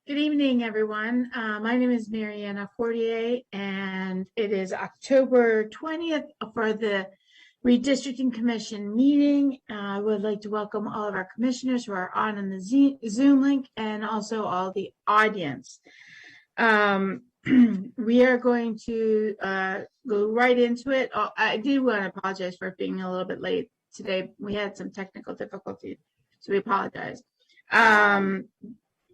Good evening, everyone. My name is Mariana Fortier, and it is October 20th for the Redistricting Commission meeting. I would like to welcome all of our commissioners who are on the Zoom link and also all the audience. We are going to go right into it. I do want to apologize for being a little bit late today. We had some technical difficulties, so we apologize.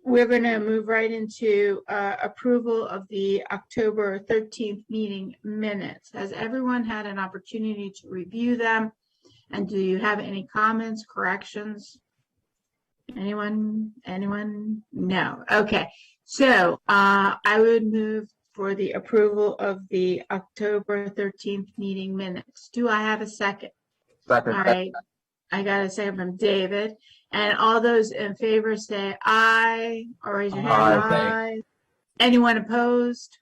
We're going to move right into approval of the October 13th meeting minutes. Has everyone had an opportunity to review them? And do you have any comments, corrections? Anyone? No. Okay. So I would move for the approval of the October 13th meeting minutes. Do I have a second? Second. All right. I got a second from David. And all those in favor say aye, or raise your hand. Aye. Anyone opposed?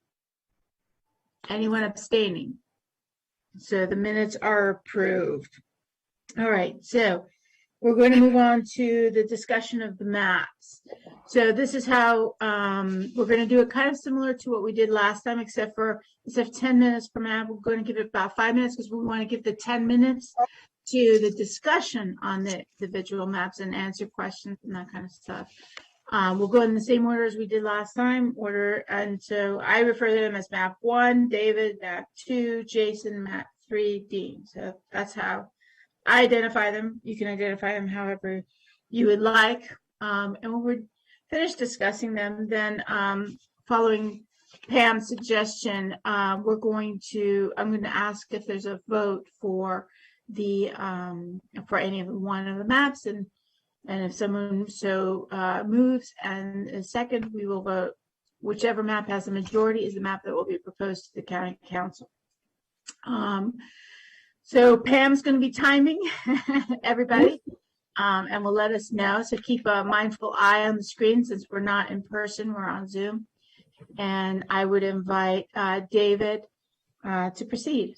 Anyone abstaining? So the minutes are approved. All right, so we're going to move on to the discussion of the maps. So this is how we're going to do it kind of similar to what we did last time, except for instead of 10 minutes per map, we're going to give it about 5 minutes because we want to give the 10 minutes to the discussion on the individual maps and answer questions and that kind of stuff. We'll go in the same order as we did last time, and so I refer to them as map 1, David, map 2, Jason, map 3, Dean. So that's how I identify them. You can identify them however you would like. And when we're finished discussing them, then following Pam's suggestion, I'm going to ask if there's a vote for the for any of one of the maps, and if someone so moves and a second, we will vote whichever map has the majority is the map that will be proposed to the county council. So Pam's going to be timing everybody, and will let us know, so keep a mindful eye on the screen since we're not in person, we're on Zoom. And I would invite David to proceed.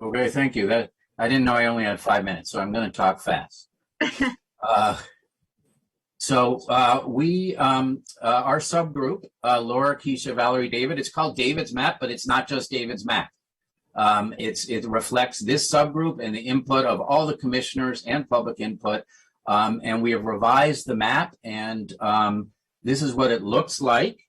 Okay, thank you. I didn't know I only had 5 minutes, so I'm going to talk fast. Our subgroup, Laura, Keisha, Valerie, David, it's called David's Map, but it's not just David's Map. It reflects this subgroup and the input of all the commissioners and public input. And we have revised the map, and this is what it looks like.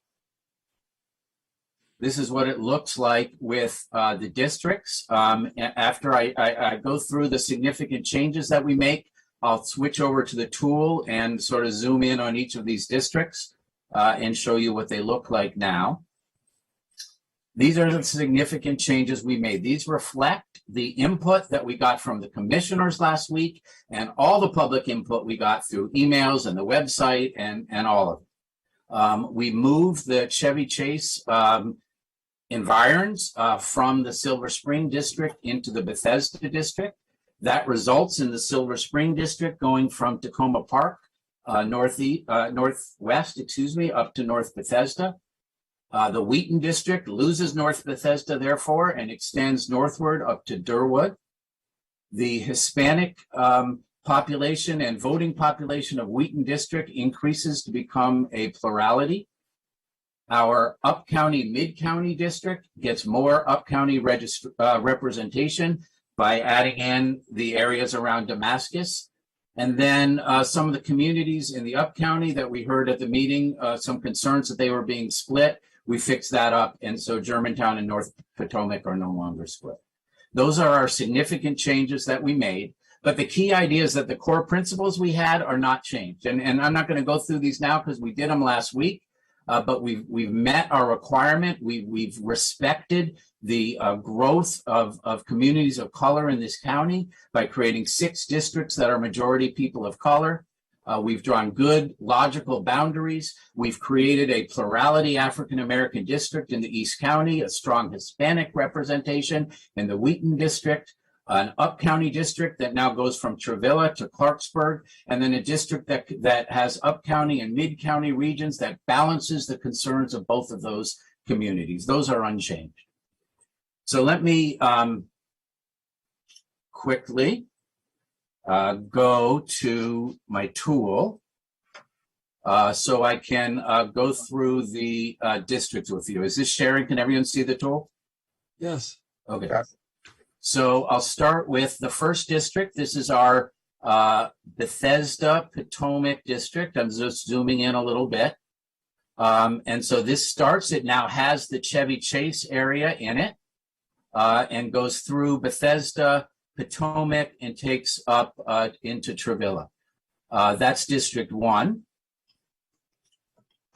This is what it looks like with the districts. After I go through the significant changes that we make, I'll switch over to the tool and sort of zoom in on each of these districts and show you what they look like now. These are the significant changes we made. These reflect the input that we got from the commissioners last week and all the public input we got through emails and the website and all of it. We moved the Chevy Chase environs from the Silver Spring district into the Bethesda district. That results in the Silver Spring district going from Tacoma Park northwest, up to North Bethesda. The Wheaton district loses North Bethesda, therefore, and extends northward up to Durwood. The Hispanic population and voting population of Wheaton district increases to become a plurality. Our up-county, mid-county district gets more up-county representation by adding in the areas around Damascus. And then some of the communities in the up-county that we heard at the meeting, some concerns that they were being split, we fixed that up. And so Germantown and North Potomac are no longer split. Those are our significant changes that we made. But the key idea is that the core principles we had are not changed. And I'm not going to go through these now because we did them last week. But we've met our requirement. We've respected the growth of communities of color in this county by creating 6 districts that are majority people of color. We've drawn good logical boundaries. We've created a plurality African-American district in the East County, a strong Hispanic representation in the Wheaton district, an up-county district that now goes from Travilla to Clarksburg, and then a district that has up-county and mid-county regions that balances the concerns of both of those communities. Those are unchanged. So let me quickly go to my tool so I can go through the districts with you. Is this sharing? Can everyone see the tool? Yes. Okay. Yes. So I'll start with the first district. This is our Bethesda Potomac district. I'm just zooming in a little bit. And so this starts, it now has the Chevy Chase area in it, and goes through Bethesda, Potomac, and takes up into Trevilla. That's District 1.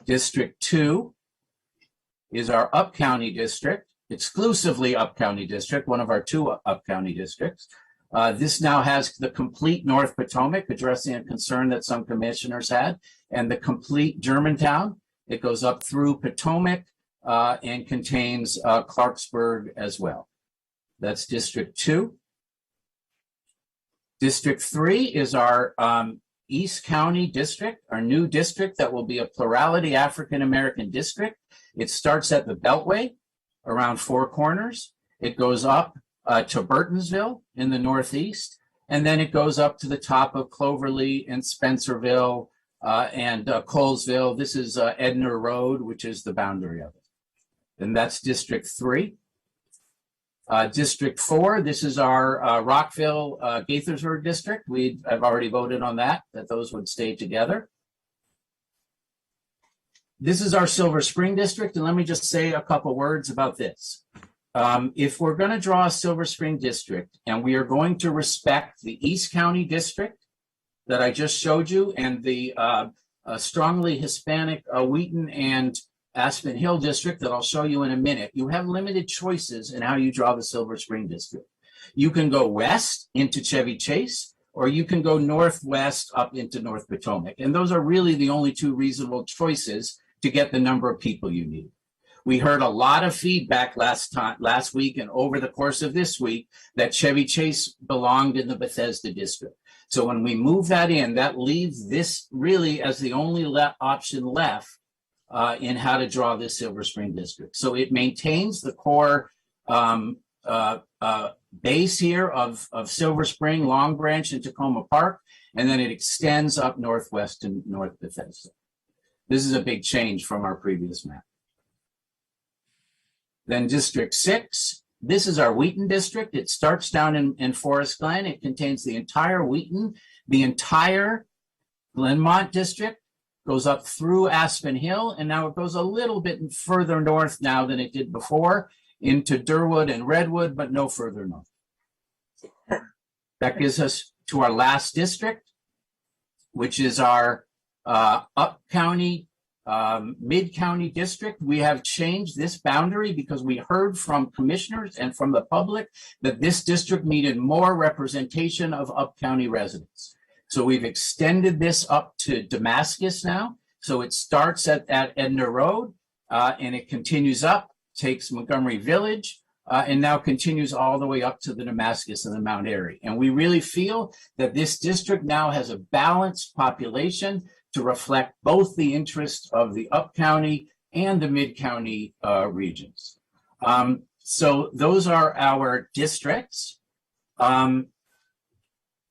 District 2 is our Up-County district, exclusively Up-County district, one of our 2 Up-County districts. This now has the complete North Potomac, addressing a concern that some commissioners had, and the complete Germantown. It goes up through Potomac and contains Clarksburg as well. That's District 2. District 3 is our East County district, our new district that will be a plurality African-American district. It starts at the Beltway around Four Corners. It goes up to Burtonsville in the northeast, and then it goes up to the top of Cloverly and Spencerville and Colesville. This is Edna Road, which is the boundary of it. And that's District 3. District 4, this is our Rockville Gaithersburg district. I've already voted on that those would stay together. This is our Silver Spring district, and let me just say a couple words about this. If we're going to draw a Silver Spring district, and we are going to respect the East County district that I just showed you, and the strongly Hispanic Wheaton and Aspen Hill district that I'll show you in a minute, you have limited choices in how you draw the Silver Spring district. You can go west into Chevy Chase, or you can go northwest up into North Potomac. And those are really the only 2 reasonable choices to get the number of people you need. We heard a lot of feedback last week and over the course of this week that Chevy Chase belonged in the Bethesda district. So when we move that in, that leaves this really as the only option left in how to draw this Silver Spring district. So it maintains the core base here of Silver Spring, Long Branch, and Tacoma Park, and then it extends up northwest to North Bethesda. This is a big change from our previous map. Then District 6, this is our Wheaton district. It starts down in Forest Glen. It contains the entire Wheaton, the entire Glenmont district, goes up through Aspen Hill, and now it goes a little bit further north now than it did before, into Durwood and Redwood, but no further north. That gives us to our last district, which is our Up-County, Mid-County district. We have changed this boundary because we heard from commissioners and from the public that this district needed more representation of Up-County residents. So we've extended this up to Damascus now. So it starts at Edna Road and it continues up, takes Montgomery Village, and now continues all the way up to the Damascus and the Mount Airy. And we really feel that this district now has a balanced population to reflect both the interests of the Up-County and the Mid-County regions. So those are our districts.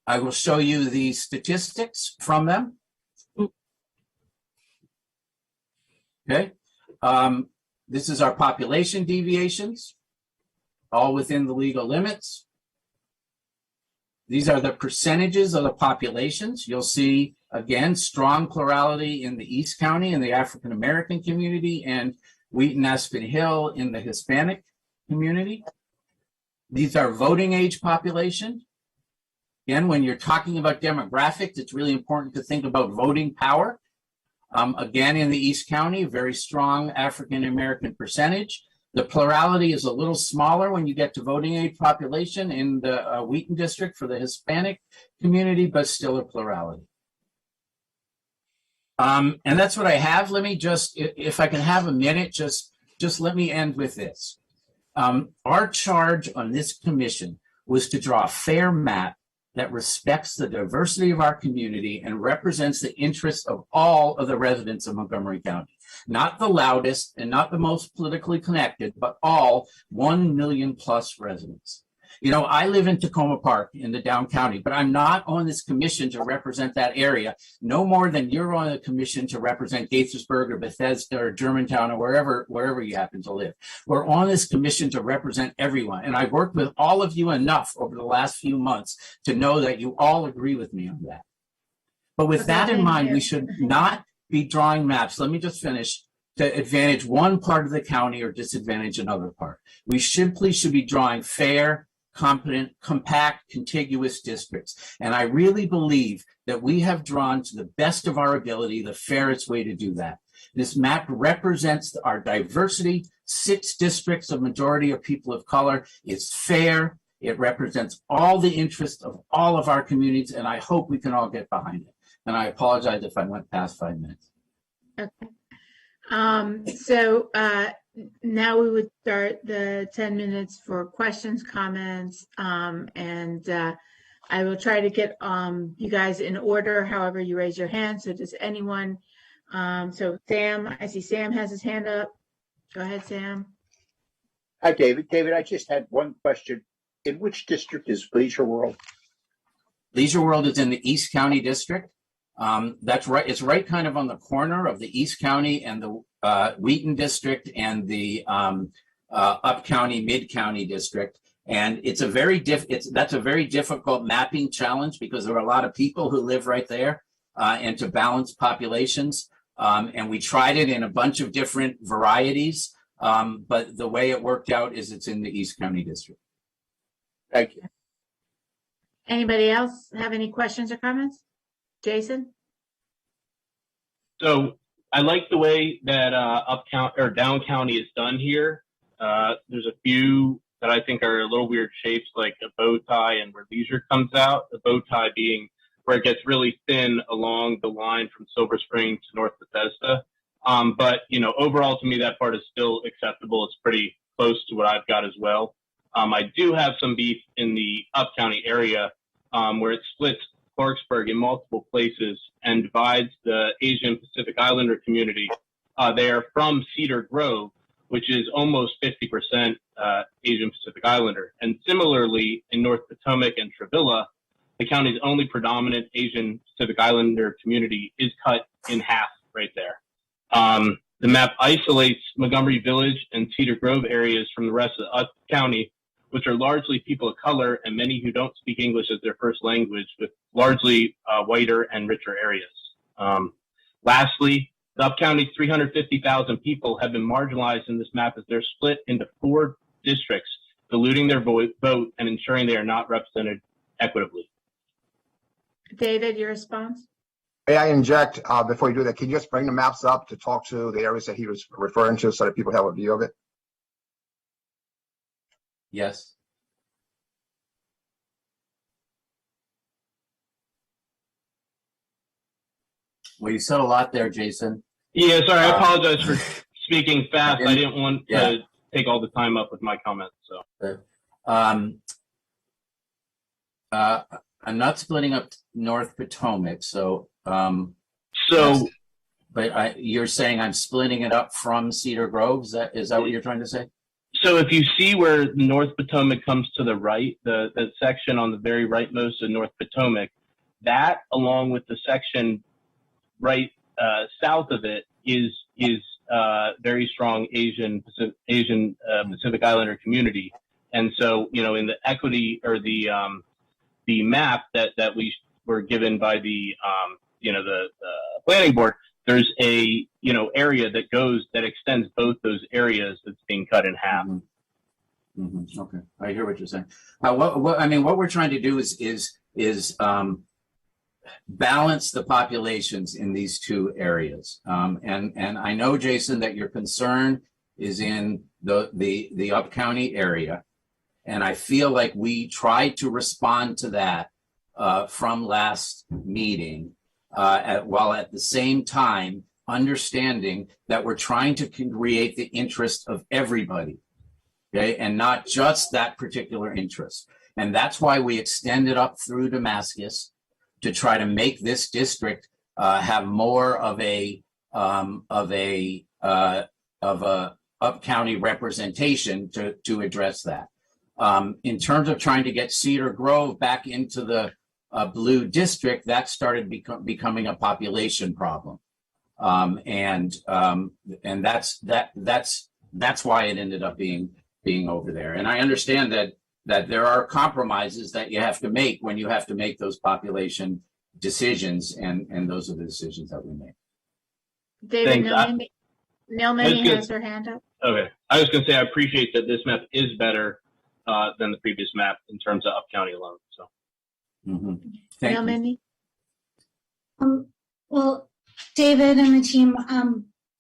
I will show you the statistics from them. Okay. This is our population deviations, all within the legal limits. These are the percentages of the populations. You'll see, again, strong plurality in the East County in the African American community, and Wheaton Aspen Hill in the Hispanic community. These are voting age population. Again, when you're talking about demographics, it's really important to think about voting power. Again, in the East County, very strong African American percentage. The plurality is a little smaller when you get to voting age population in the Wheaton district for the Hispanic community, but still a plurality. And that's what I have. Let me just, if I can have a minute, just let me end with this. Our charge on this commission was to draw a fair map that respects the diversity of our community and represents the interests of all of the residents of Montgomery County. Not the loudest and not the most politically connected, but all 1 million plus residents. You know, I live in Tacoma Park in the down county, but I'm not on this commission to represent that area, no more than you're on a commission to represent Gaithersburg or Bethesda or Germantown or wherever you happen to live. We're on this commission to represent everyone. And I've worked with all of you enough over the last few months to know that you all agree with me on that. But with that in mind, we should not be drawing maps. Let me just finish. To advantage one part of the county or disadvantage another part. We simply should be drawing fair, competent, compact, contiguous districts. And I really believe that we have drawn, to the best of our ability, the fairest way to do that. This map represents our diversity, 6 districts of majority of people of color. It's fair. It represents all the interests of all of our communities, and I hope we can all get behind it. And I apologize if I went past 5 minutes. Okay. Now we would start the 10 minutes for questions, comments, and I will try to get you guys in order, however you raise your hand. So does anyone, so Sam, I see Sam has his hand up. Go ahead, Sam. Hi, David. David, I just had one question. In which district is Leisure World? Leisure World is in the East County District. That's right. It's right kind of on the corner of the East County and the Wheaton District and the Up County, Mid County District. And it's a very that's a very difficult mapping challenge because there are a lot of people who live right there and to balance populations. And we tried it in a bunch of different varieties. But the way it worked out is it's in the East County District. Thank you. Anybody else have any questions or comments? Jason? So I like the way that down county is done here. There's a few that I think are a little weird shapes, like a bow tie and where Leisure comes out. The bow tie being where it gets really thin along the line from Silver Spring to North Bethesda. But you know, overall to me that part is still acceptable. It's pretty close to what I've got as well. I do have some beef in the Up County area where it splits Clarksburg in multiple places and divides the Asian Pacific Islander community. They are from Cedar Grove, which is almost 50% Asian Pacific Islander. And similarly, in North Potomac and Travilla, the county's only predominant Asian Pacific Islander community is cut in half right there. The map isolates Montgomery Village and Cedar Grove areas from the rest of the county, which are largely people of color and many who don't speak English as their first language, with largely whiter and richer areas. Lastly, the Up County's 350,000 people have been marginalized in this map as they're split into 4 districts, diluting their vote and ensuring they are not represented equitably. David, your response? May I inject, before you do that, can you just bring the maps up to talk to the areas that he was referring to so that people have a view of it? Yes. Well, you said a lot there, Jason. Yeah, sorry, I apologize for speaking fast. I didn't want to take all the time up with my comments. So, I'm not splitting up North Potomac, but you're saying I'm splitting it up from Cedar Grove. Is that what you're trying to say? So if you see where North Potomac comes to the right, the section on the very rightmost of North Potomac, that along with the section right south of it is very strong Asian Pacific Islander community. And so, you know, in the equity or the map that we were given by the planning board, there's a area that extends both those areas that's being cut in half. Mm-hmm. Mm-hmm. Okay, I hear what you're saying. What we're trying to do is balance the populations in these 2 areas. And I know, Jason, that your concern is in the Up County area, and I feel like we tried to respond to that from last meeting. While at the same time understanding that we're trying to create the interest of everybody, okay, and not just that particular interest. And that's why we extended up through Damascus to try to make this district have more of a Up County representation to address that. In terms of trying to get Cedar Grove back into the blue district, that started becoming a population problem. And that's why it ended up being over there. And I understand that there are compromises that you have to make when you have to make those population decisions, and those are the decisions that we make. David, Thanks. Nilmany has her hand up. Okay. I was going to say, I appreciate that this map is better than the previous map in terms of Up County alone. So, Thank you. Nilmany? Well, David and the team,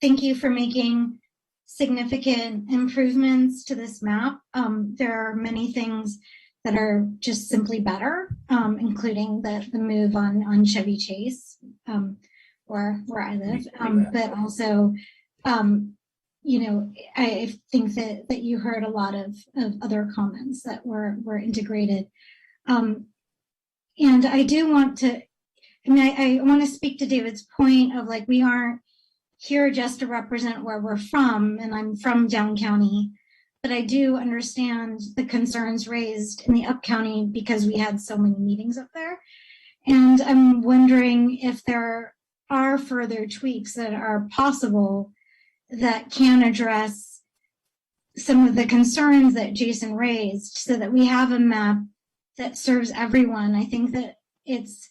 thank you for making significant improvements to this map. There are many things that are just simply better, including the move on Chevy Chase, where I live, but also, you know, I think that you heard a lot of other comments that were integrated. And I do want to, I want to speak to David's point of like, we aren't here just to represent where we're from, and I'm from Down County, but I do understand the concerns raised in the Up County because we had so many meetings up there. And I'm wondering if there are further tweaks that are possible that can address some of the concerns that Jason raised so that we have a map that serves everyone. I think that it's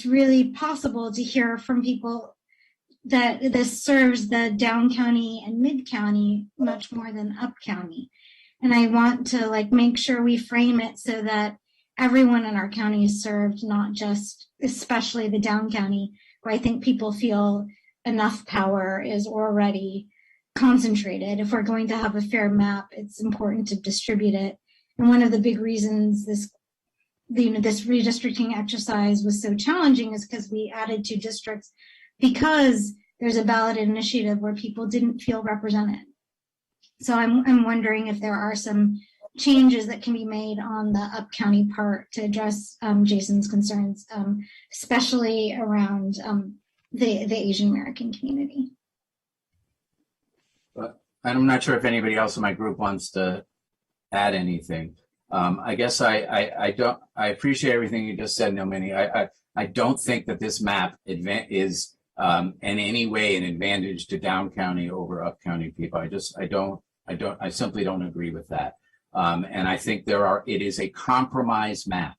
really possible to hear from people that this serves the Down County and Mid County much more than Up County. And I want to like make sure we frame it so that everyone in our county is served, not just, especially the Down County, where I think people feel enough power is already concentrated. If we're going to have a fair map, it's important to distribute it. And one of the big reasons this redistricting exercise was so challenging is because we added 2 districts because there's a ballot initiative where people didn't feel represented. So I'm wondering if there are some changes that can be made on the Up County part to address Jason's concerns, especially around the Asian American community. But I'm not sure if anybody else in my group wants to add anything. I guess I appreciate everything you just said, Nilmany. I don't think that this map is in any way an advantage to Down County over Up County people. I simply don't agree with that. And I think it is a compromise map,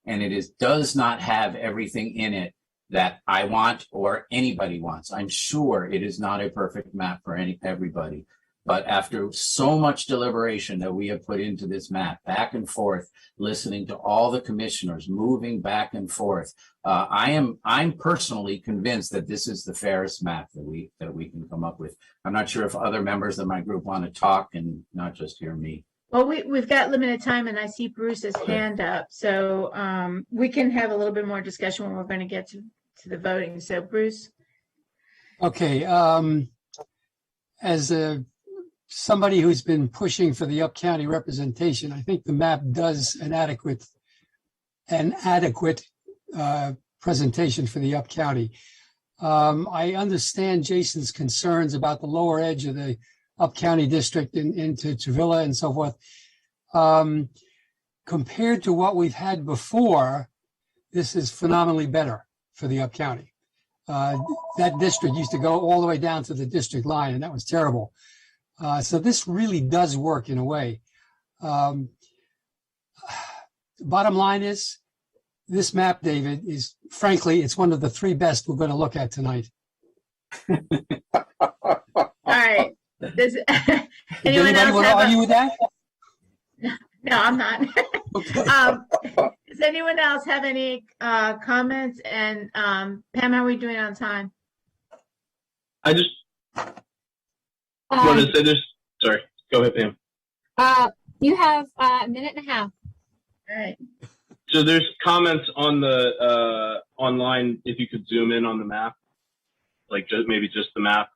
and does not have everything in it that I want or anybody wants. I'm sure it is not a perfect map for everybody. But after so much deliberation that we have put into this map, back and forth, listening to all the commissioners, moving back and forth, I'm personally convinced that this is the fairest map that we can come up with. I'm not sure if other members of my group want to talk and not just hear me. Well, we've got limited time, and I see Bruce's hand up, so we can have a little bit more discussion when we're going to get to the voting. So, Bruce. Okay. As somebody who's been pushing for the Up County representation, I think the map does an adequate presentation for the Up County. I understand Jason's concerns about the lower edge of the Up County district into Travilla and so forth. Compared to what we've had before, this is phenomenally better for the Up County. That district used to go all the way down to the district line, and that was terrible. So this really does work in a way. Bottom line is, this map, David, is frankly, it's one of the 3 best we're going to look at tonight. All right. Does anyone anybody else want to argue with that? No, I'm not. Okay. Does anyone else have any comments? And Pam, how are we doing on time? I just wanted to say this. Sorry, go ahead, Pam. You have a minute and a half. All right. So there's comments on the online. If you could zoom in on the map, like maybe just the map.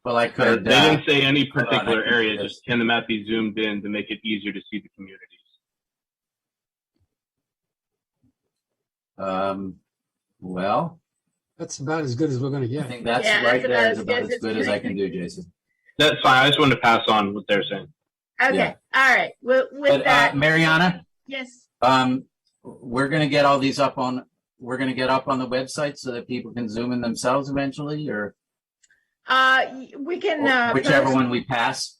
Well, I could. They didn't say any particular area. Just can the map be zoomed in to make it easier to see the communities? Well, That's about as good as we're going to I get. think that's Yeah, right that's there is about about as as good as I can do, Jason. That's fine. I just wanted to pass on what they're saying. Okay. Yeah. All right. With But, that, Mariana, yes. we're going to get all these up on, we're going to get up on the website so that people can zoom in themselves eventually, or We can whichever post- one we pass.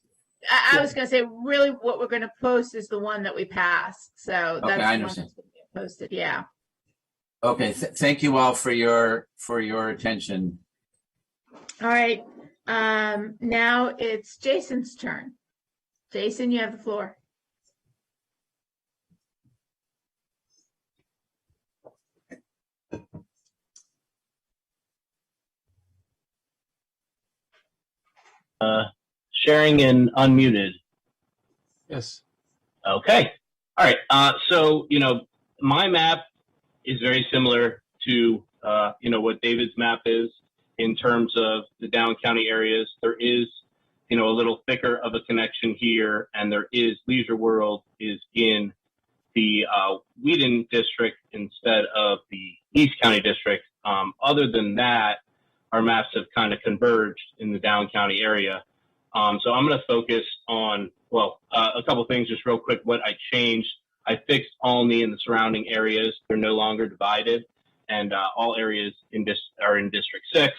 I was going to say, really, what we're going to post is the one that we passed. So that's Okay, I the one understand. that's going to get posted. Yeah. Okay, thank you all for your attention. All right. Now it's Jason's turn. Jason, you have the floor. Sharing and unmuted. Yes. Okay. All right. So, my map is very similar to, what David's map is in terms of the down county areas. There is, a little thicker of a connection here, and there is Leisure World is in the Whedon district instead of the East County district. Other than that, our maps have kind of converged in the down county area. So I'm going to focus on, a couple things just real quick. What I changed, I fixed Olney and the surrounding areas. They're no longer divided, and all areas are in District 6.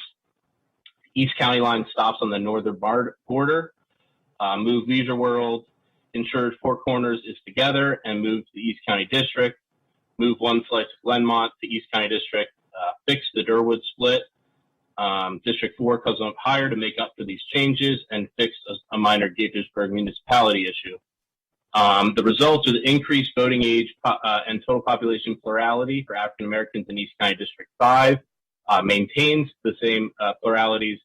East County line stops on the northern border. Move Leisure World, ensures Four Corners is together, and move to the East County district. Move one slice of Glenmont to East County district. Fix the Durwood split. District 4 comes up higher to make up for these changes, and fix a minor Gaithersburg municipality issue. The results are the increased voting age and total population plurality for African Americans in East County District 5. Maintains the same pluralities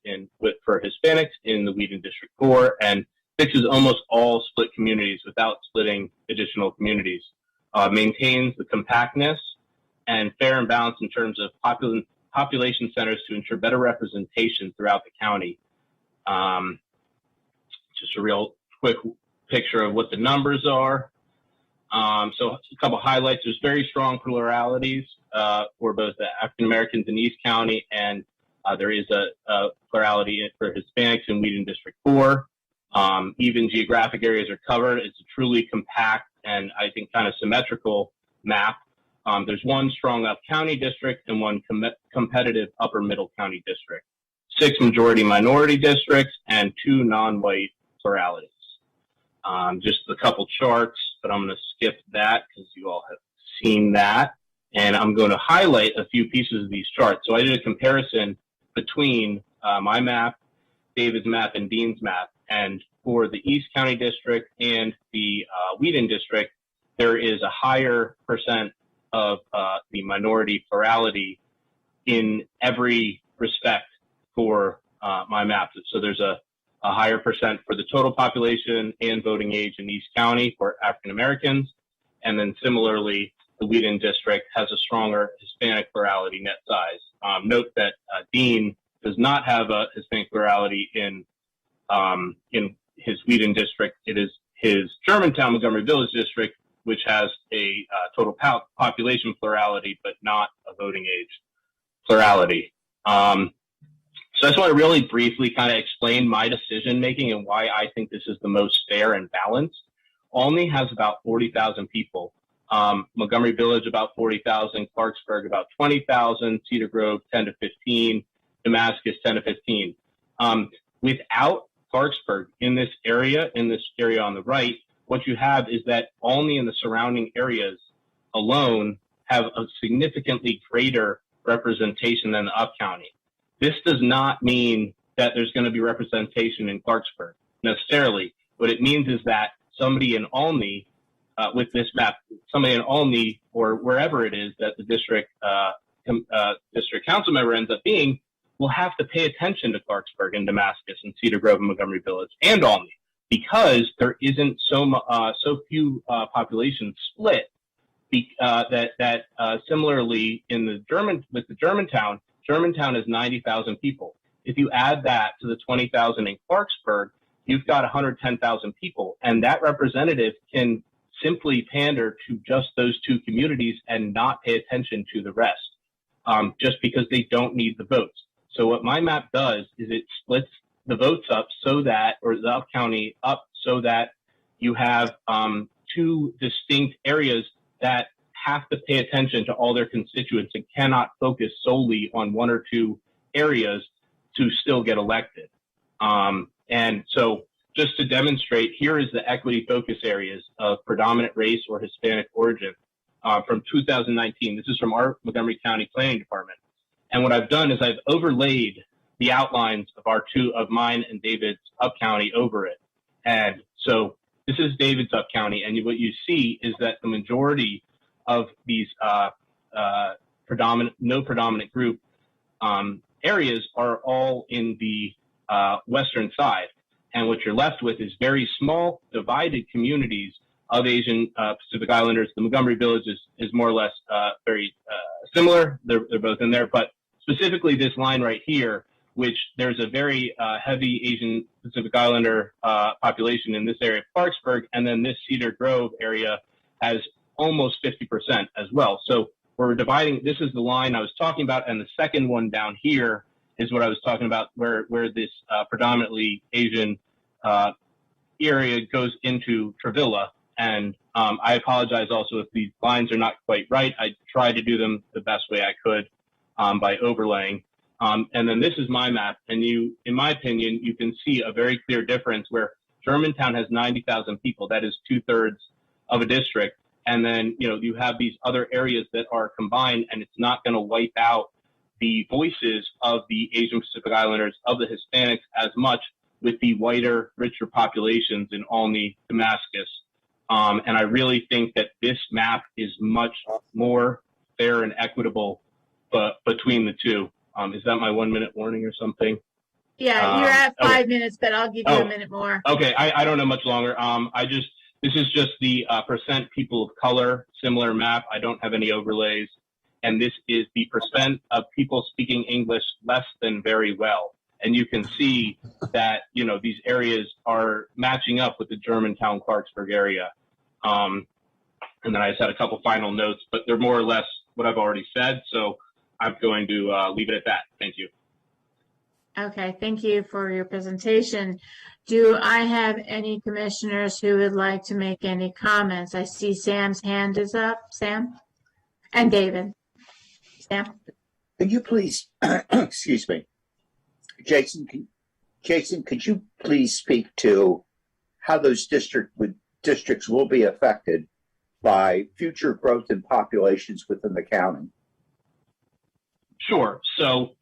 for Hispanics in the Whedon District 4, and fixes almost all split communities without splitting additional communities. Maintains the compactness and fair and balanced in terms of population centers to ensure better representation throughout the county. Just a real quick picture of what the numbers are. So a couple highlights. There's very strong pluralities for both the African Americans in East County, and there is a plurality for Hispanics in Whedon District 4. Even geographic areas are covered. It's a truly compact and I think kind of symmetrical map. There's one strong up county district and one competitive upper middle county district, 6 majority minority districts, and 2 non-white pluralities. Just a couple charts, but I'm going to skip that because you all have seen that. And I'm going to highlight a few pieces of these charts. So I did a comparison between my map, David's map, and Dean's map. And for the East County district and the Whedon district, there is a higher percent of the minority plurality in every respect for my map. So there's a higher percent for the total population and voting age in East County for African Americans. And then similarly, the Whedon district has a stronger Hispanic plurality net size. Note that Dean does not have a Hispanic plurality in his Whedon district. It is his Germantown Montgomery Village district, which has a total population plurality, but not a voting age plurality. So I just want to really briefly kind of explain my decision making and why I think this is the most fair and balanced. Olney has about 40,000 people. Montgomery Village about 40,000, Clarksburg about 20,000, Cedar Grove 10 to 15, Damascus 10 to 15. Without Clarksburg in this area on the right, what you have is that Olney and the surrounding areas alone have a significantly greater representation than the up county. This does not mean that there's going to be representation in Clarksburg necessarily. What it means is that somebody in Olney, with this map, somebody in Olney or wherever it is that the district council member ends up being, will have to pay attention to Clarksburg and Damascus and Cedar Grove and Montgomery Village and Olney, because there isn't so few populations split. That similarly in the Germantown is 90,000 people. If you add that to the 20,000 in Clarksburg, you've got 110,000 people, and that representative can simply pander to just those two communities and not pay attention to the rest, just because they don't need the votes. So what my map does is it splits the votes up so that, or the up county up so that you have two distinct areas that have to pay attention to all their constituents and cannot focus solely on one or two areas to still get elected. And so just to demonstrate, here is the equity focus areas of predominant race or Hispanic origin from 2019. This is from our Montgomery County Planning Department. And what I've done is I've overlaid the outlines of mine and David's up county over it. And so this is David's up county. And what you see is that the majority of these no predominant group areas are all in the western side. And what you're left with is very small divided communities of Asian Pacific Islanders. The Montgomery Village is more or less very similar. They're both in there, but specifically this line right here, which there's a very heavy Asian Pacific Islander population in this area of Clarksburg, and then this Cedar Grove area has almost 50% as well. So we're dividing, this is the line I was talking about, and the second one down here is what I was talking about, where this predominantly Asian area goes into Travilla. And I apologize also if these lines are not quite right. I tried to do them the best way I could by overlaying. And then this is my map. And in my opinion, you can see a very clear difference where Germantown has 90,000 people. That is 2/3 of a district. And then, you have these other areas that are combined, and it's not going to wipe out the voices of the Asian Pacific Islanders, of the Hispanics as much with the whiter, richer populations in Olney, Damascus. And I really think that this map is much more fair and equitable between the two. Is that my 1 minute warning or something? Yeah, you're at 5 minutes, but I'll give you a minute more. Okay, I don't know much longer. This is just the percent people of color, similar map. I don't have any overlays. And this is the percent of people speaking English less than very well. And you can see that, these areas are matching up with the Germantown, Clarksburg area. And then I just had a couple final notes, but they're more or less what I've already said. So I'm going to leave it at that. Thank you. Okay, thank you for your presentation. Do I have any commissioners who would like to make any comments? I see Sam's hand is up. Sam? And David. Sam? Can you please, excuse me, Jason, could you please speak to how those districts will be affected by future growth in populations within the county? Sure. So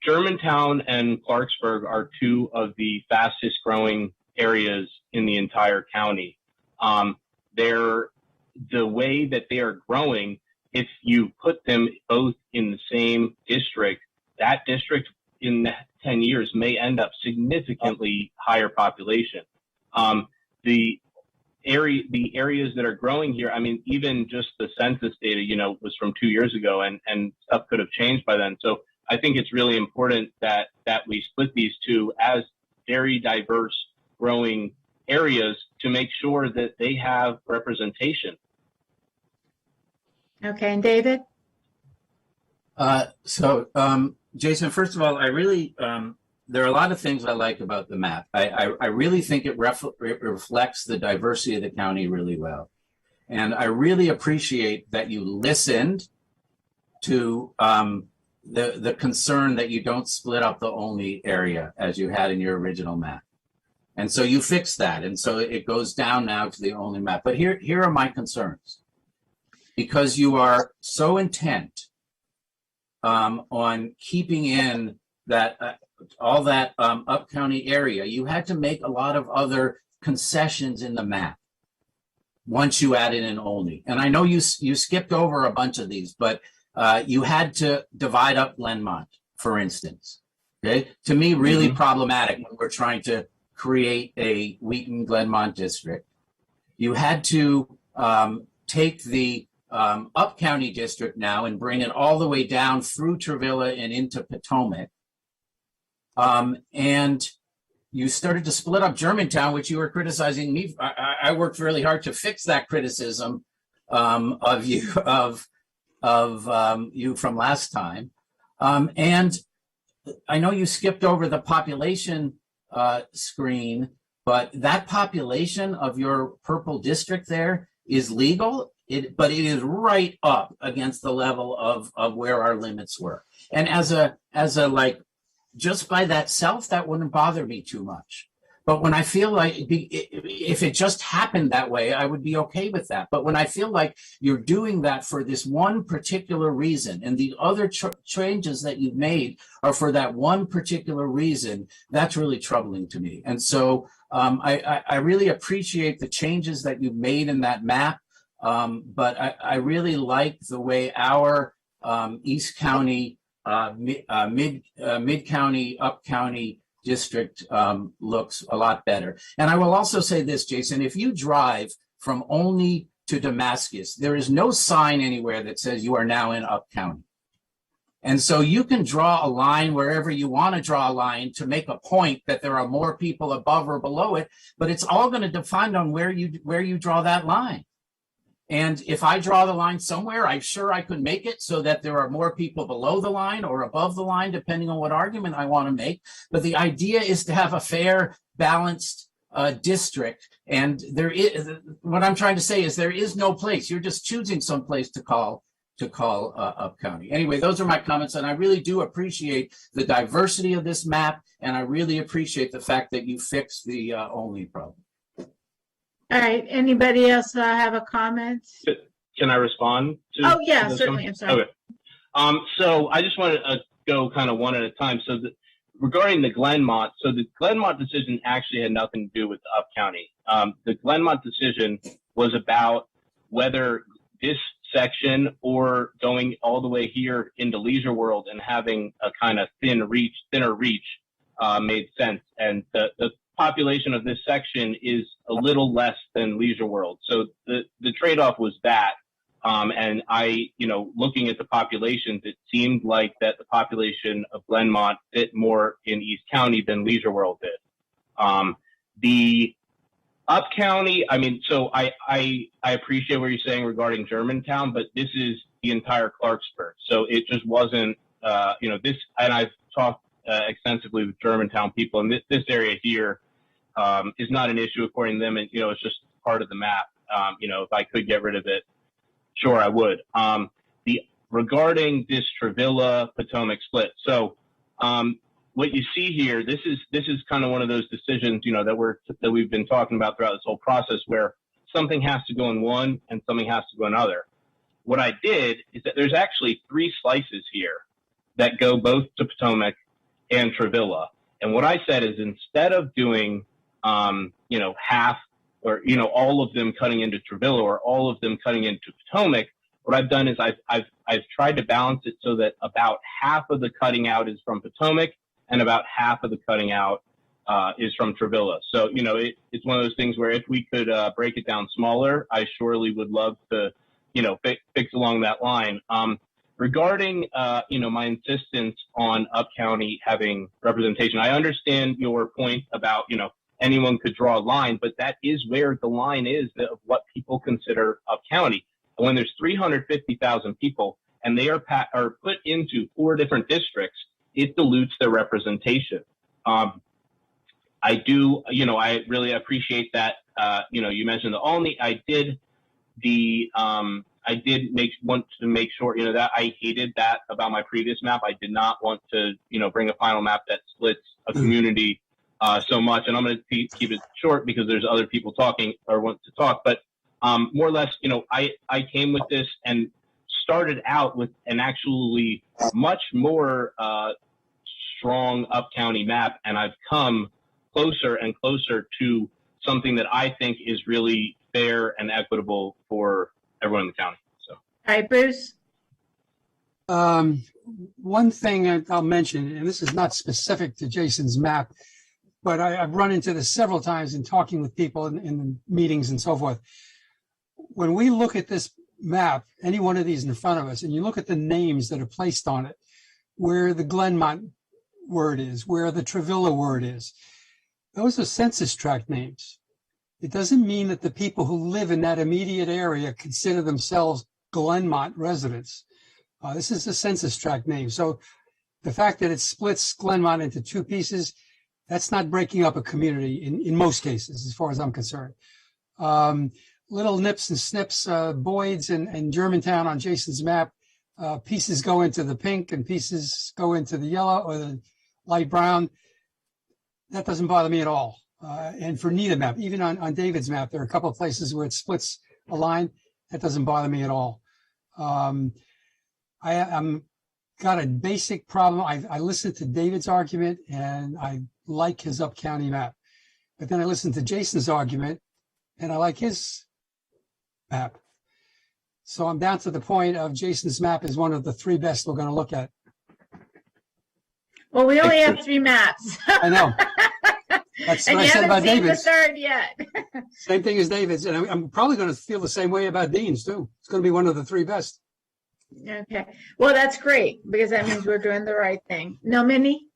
Germantown and Clarksburg are two of the fastest growing areas in the entire county. The way that they are growing, if you put them both in the same district, that district in 10 years may end up significantly higher population. The areas that are growing here, I mean, even just the census data, was from 2 years ago, and stuff could have changed by then. So I think it's really important that we split these two as very diverse growing areas to make sure that they have representation. Okay, and David? Jason, first of all, I really, there are a lot of things I like about the map. I really think it reflects the diversity of the county really well. And I really appreciate that you listened to the concern that you don't split up the Olney area as you had in your original map. And so you fixed that. And so it goes down now to the Olney map. But here are my concerns. Because you are so intent on keeping in that all that up county area, you had to make a lot of other concessions in the map once you added in Olney. And I know you skipped over a bunch of these, but you had to divide up Glenmont, for instance. Okay, to me, really problematic when we're trying to create a Wheaton Glenmont district. You had to take the up county district now and bring it all the way down through Travilla and into Potomac. And you started to split up Germantown, which you were criticizing me. I worked really hard to fix that criticism of you from last time. And I know you skipped over the population screen, but that population of your purple district there is legal, but it is right up against the level of where our limits were. And as a like, just by that self, that wouldn't bother me too much. But when I feel like, if it just happened that way, I would be okay with that. But when I feel like you're doing that for this one particular reason, and the other changes that you've made are for that one particular reason, that's really troubling to me. And so I really appreciate the changes that you've made in that map. But I really like the way our East County, Mid-County, Up-County district looks a lot better. And I will also say this, Jason, if you drive from Olney to Damascus, there is no sign anywhere that says you are now in Up County. And so you can draw a line wherever you want to draw a line to make a point that there are more people above or below it, but it's all going to depend on where you draw that line. And if I draw the line somewhere, I'm sure I could make it so that there are more people below the line or above the line, depending on what argument I want to make. But the idea is to have a fair, balanced district. And there is, what I'm trying to say is there is no place. You're just choosing some place to call Up County. Anyway, those are my comments. And I really do appreciate the diversity of this map. And I really appreciate the fact that you fixed the only problem. All right. Anybody else have a comment? Can I respond to? Oh, yeah, to certainly. I'm sorry. Okay. So I just want to go kind of one at a time. So regarding the Glenmont, so the Glenmont decision actually had nothing to do with Up County. The Glenmont decision was about whether this section or going all the way here into Leisure World and having a kind of thinner reach made sense. And the population of this section is a little less than Leisure World. So the trade-off was that. And looking at the populations, it seemed like that the population of Glenmont fit more in East County than Leisure World did. The Up County, so I appreciate what you're saying regarding Germantown, but this is the entire Clarksburg. So it just wasn't, this, and I've talked extensively with Germantown people, and this area here is not an issue according to them, and it's just part of the map. If I could get rid of it, sure I would. Regarding this Travilla Potomac split, so what you see here, this is kind of one of those decisions that we've been talking about throughout this whole process, where something has to go in one and something has to go in another. What I did is that there's actually 3 slices here that go both to Potomac and Travilla. And what I said is, instead of doing, half or, all of them cutting into Travilla or all of them cutting into Potomac, what I've done is I've tried to balance it so that about half of the cutting out is from Potomac and about half of the cutting out is from Travilla. So, it's one of those things where if we could break it down smaller, I surely would love to, fix along that line. Regarding, my insistence on Up County having representation, I understand your point about, anyone could draw a line, but that is where the line is of what people consider Up County. And when there's 350,000 people and they are put into 4 different districts, it dilutes their representation. I really appreciate that. You mentioned the Olney. I did want to make sure, that I hated that about my previous map. I did not want to, bring a final map that splits a community so much. And I'm going to keep it short because there's other people talking or want to talk. But more or less, I came with this and started out with an actually much more strong Up County map. And I've come closer and closer to something that I think is really fair and equitable for everyone in the county. So, all right, Bruce. One thing I'll mention, and this is not specific to Jason's map, but I've run into this several times in talking with people in meetings and so forth. When we look at this map, any one of these in front of us, and you look at the names that are placed on it, where the Glenmont word is, where the Travilla word is, those are census tract names. It doesn't mean that the people who live in that immediate area consider themselves Glenmont residents. This is a census tract name. So the fact that it splits Glenmont into 2 pieces, That's not breaking up a community in most cases, as far as I'm concerned. Little nips and snips, Boyd's and Germantown on Jason's map, pieces go into the pink and pieces go into the yellow or the light brown. That doesn't bother me at all. And for neither map, even on David's map, there are a couple of places where it splits a line. That doesn't bother me at all. I'm got a basic problem. I listened to David's argument and I like his up county map. But then I listened to Jason's argument and I like his map. So I'm down to the point of Jason's map is one of the three best we're going to look at. Well, we only have 3 maps. I know. That's And what I you said about haven't seen the David's. third yet. Same thing as David's. And I'm probably going to feel the same way about Dean's too. It's going to be one of the 3 best. Okay. Well, that's great because that means we're doing the right thing. No, Minnie?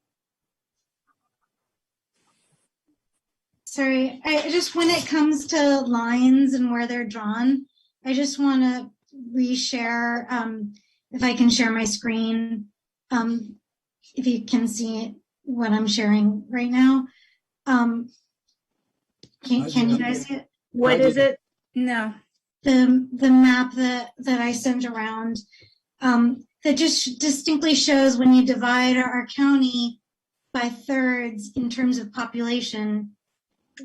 Sorry, I just, when it comes to lines and where they're drawn, I just want to reshare, if I can share my screen, if you can see what I'm sharing right now. Can you guys see it? What is it? No. The map that I sent around, that just distinctly shows when you divide our county by thirds in terms of population,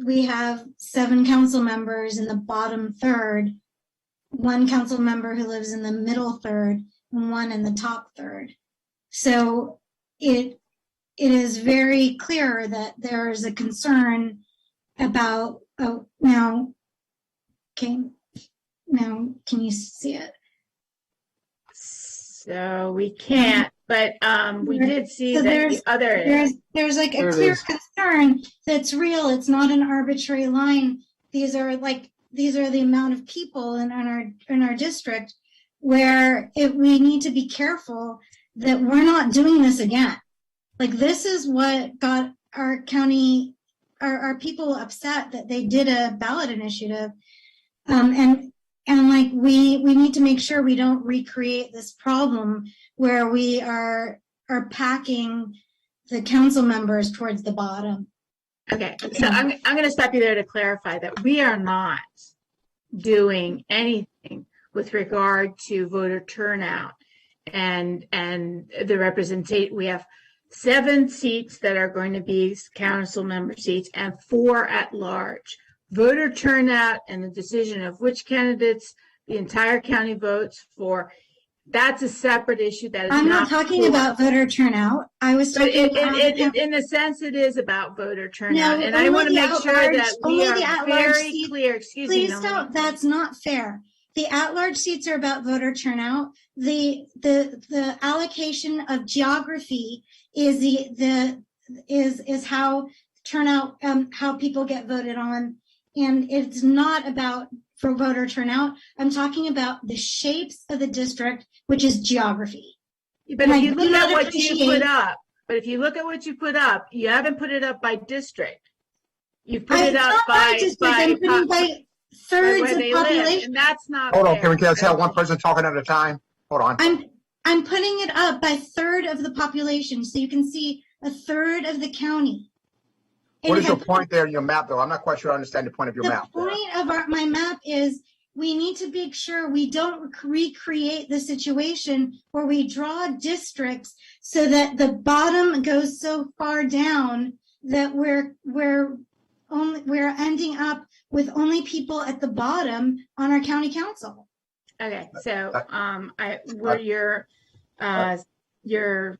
we have 7 council members in the bottom third, 1 council member who lives in the middle third, and 1 in the top third. So it is very clear that there is a concern about, now can you see it? So we can't, but we did see So that the other. There's like There a it clear is. concern that's real. It's not an arbitrary line. These are the amount of people in our district where we need to be careful that we're not doing this again. Like, this is what got our county, our people upset, that they did a ballot initiative. And like, we need to make sure we don't recreate this problem where we are packing the council members towards the bottom. Okay, so I'm going to stop you there to clarify that we are not doing anything with regard to voter turnout and the representation. We have 7 seats that are going to be council member seats and 4 at large. Voter turnout and the decision of which candidates the entire county votes for, that's a separate issue. That is I'm not talking about voter turnout. I was talking about in the sense it is about voter turnout. No, and I want to only the make sure at-large- that we only are the at-large very seats. clear. Excuse me. Please Nolan. don't. That's not fair. The at-large seats are about voter turnout. The allocation of geography is is how turnout, how people get voted on, and it's not about for voter turnout. I'm talking about the shapes of the district, which is geography. But And if I you do look not at what you appreciate- put up, you haven't put it up by district. You put It's it up not by district. I'm putting by thirds where of they live, population. and that's not Hold on, fair. can we just have one person talking at a time? Hold on. I'm putting it up by third of the population, so you can see a third of the county. What is your And point there in your map, though? I'm not quite sure I understand the point of your the map. point of my map is we need to make sure we don't recreate the situation where we draw districts so that the bottom goes so far down that we're ending up with only people at the bottom on our county council. Okay, so your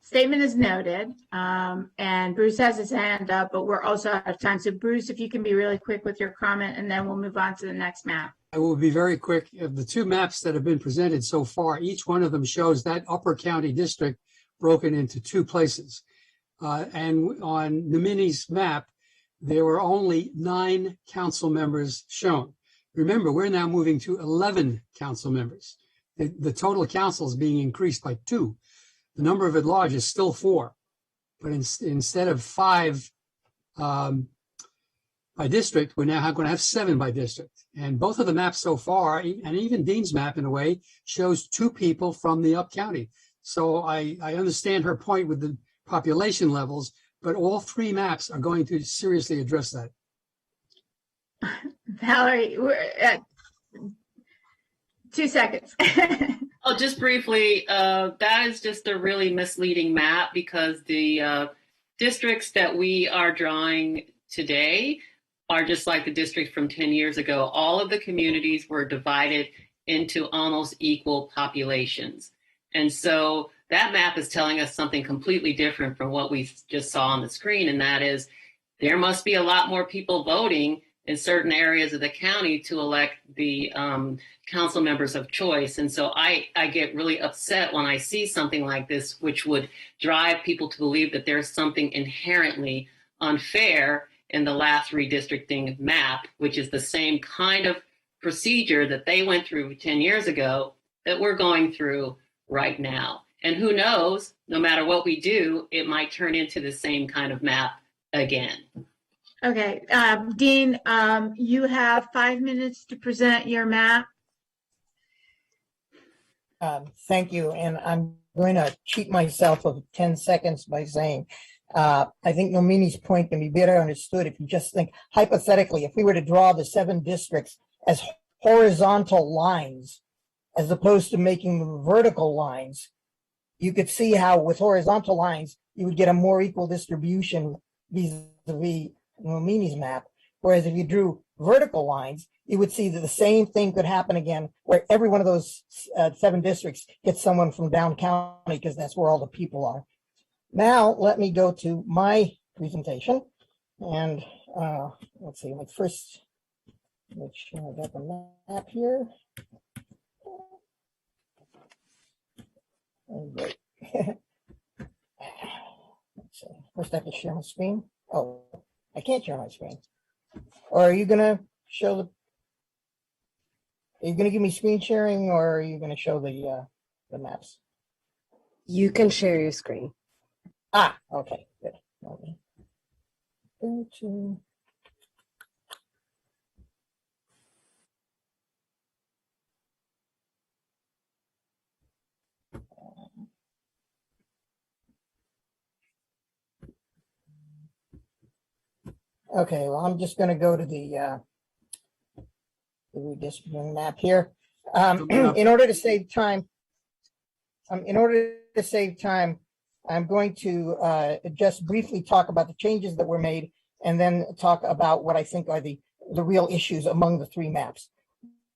statement is noted, and Bruce has his hand up, but we're also out of time. So Bruce, if you can be really quick with your comment, and then we'll move on to the next map. I will be very quick. Of the 2 maps that have been presented so far, each one of them shows that upper county district broken into 2 places. And on Nomini's map, there were only 9 council members shown. Remember, we're now moving to 11 council members. The total council is being increased by 2. The number of at-large is still 4. But instead of 5 by district, we're now going to have 7 by district. And both of the maps so far, and even Dean's map in a way, shows 2 people from the up county. So I understand her point with the population levels, but all three maps are going to seriously address that. Valerie, we're at 2 seconds. Oh, just briefly, that is just a really misleading map because the districts that we are drawing today are just like the district from 10 years ago. All of the communities were divided into almost equal populations. And so that map is telling us something completely different from what we just saw on the screen. And that is there must be a lot more people voting in certain areas of the county to elect the council members of choice. And so I get really upset when I see something like this, which would drive people to believe that there's something inherently unfair in the last redistricting map, which is the same kind of procedure that they went through 10 years ago that we're going through right now. And who knows, no matter what we do, it might turn into the same kind of map again. Okay, Dean, you have 5 minutes to present your map. Thank you. And I'm going to cheat myself of 10 seconds by saying, I think Nomini's point can be better understood if you just think hypothetically, if we were to draw the 7 districts as horizontal lines, as opposed to making them vertical lines, you could see how with horizontal lines, you would get a more equal distribution vis-a-vis Nomini's map. Whereas if you drew vertical lines, you would see that the same thing could happen again, where every one of those 7 districts gets someone from down county because that's where all the people are. Now, let me go to my presentation. And let's see, like first, make sure I got the map here. Great. Let's see. First, I have to share my screen. Oh, I can't share my screen. Or are you going to show the? Are you going to give me screen sharing, or are you going to show the maps? You can share your screen. Ah, okay, good. Let me go to. Okay, well, I'm just going to go to the redistricting map here. In order to save time, I'm going to just briefly talk about the changes that were made, and then talk about what I think are the real issues among the 3 maps.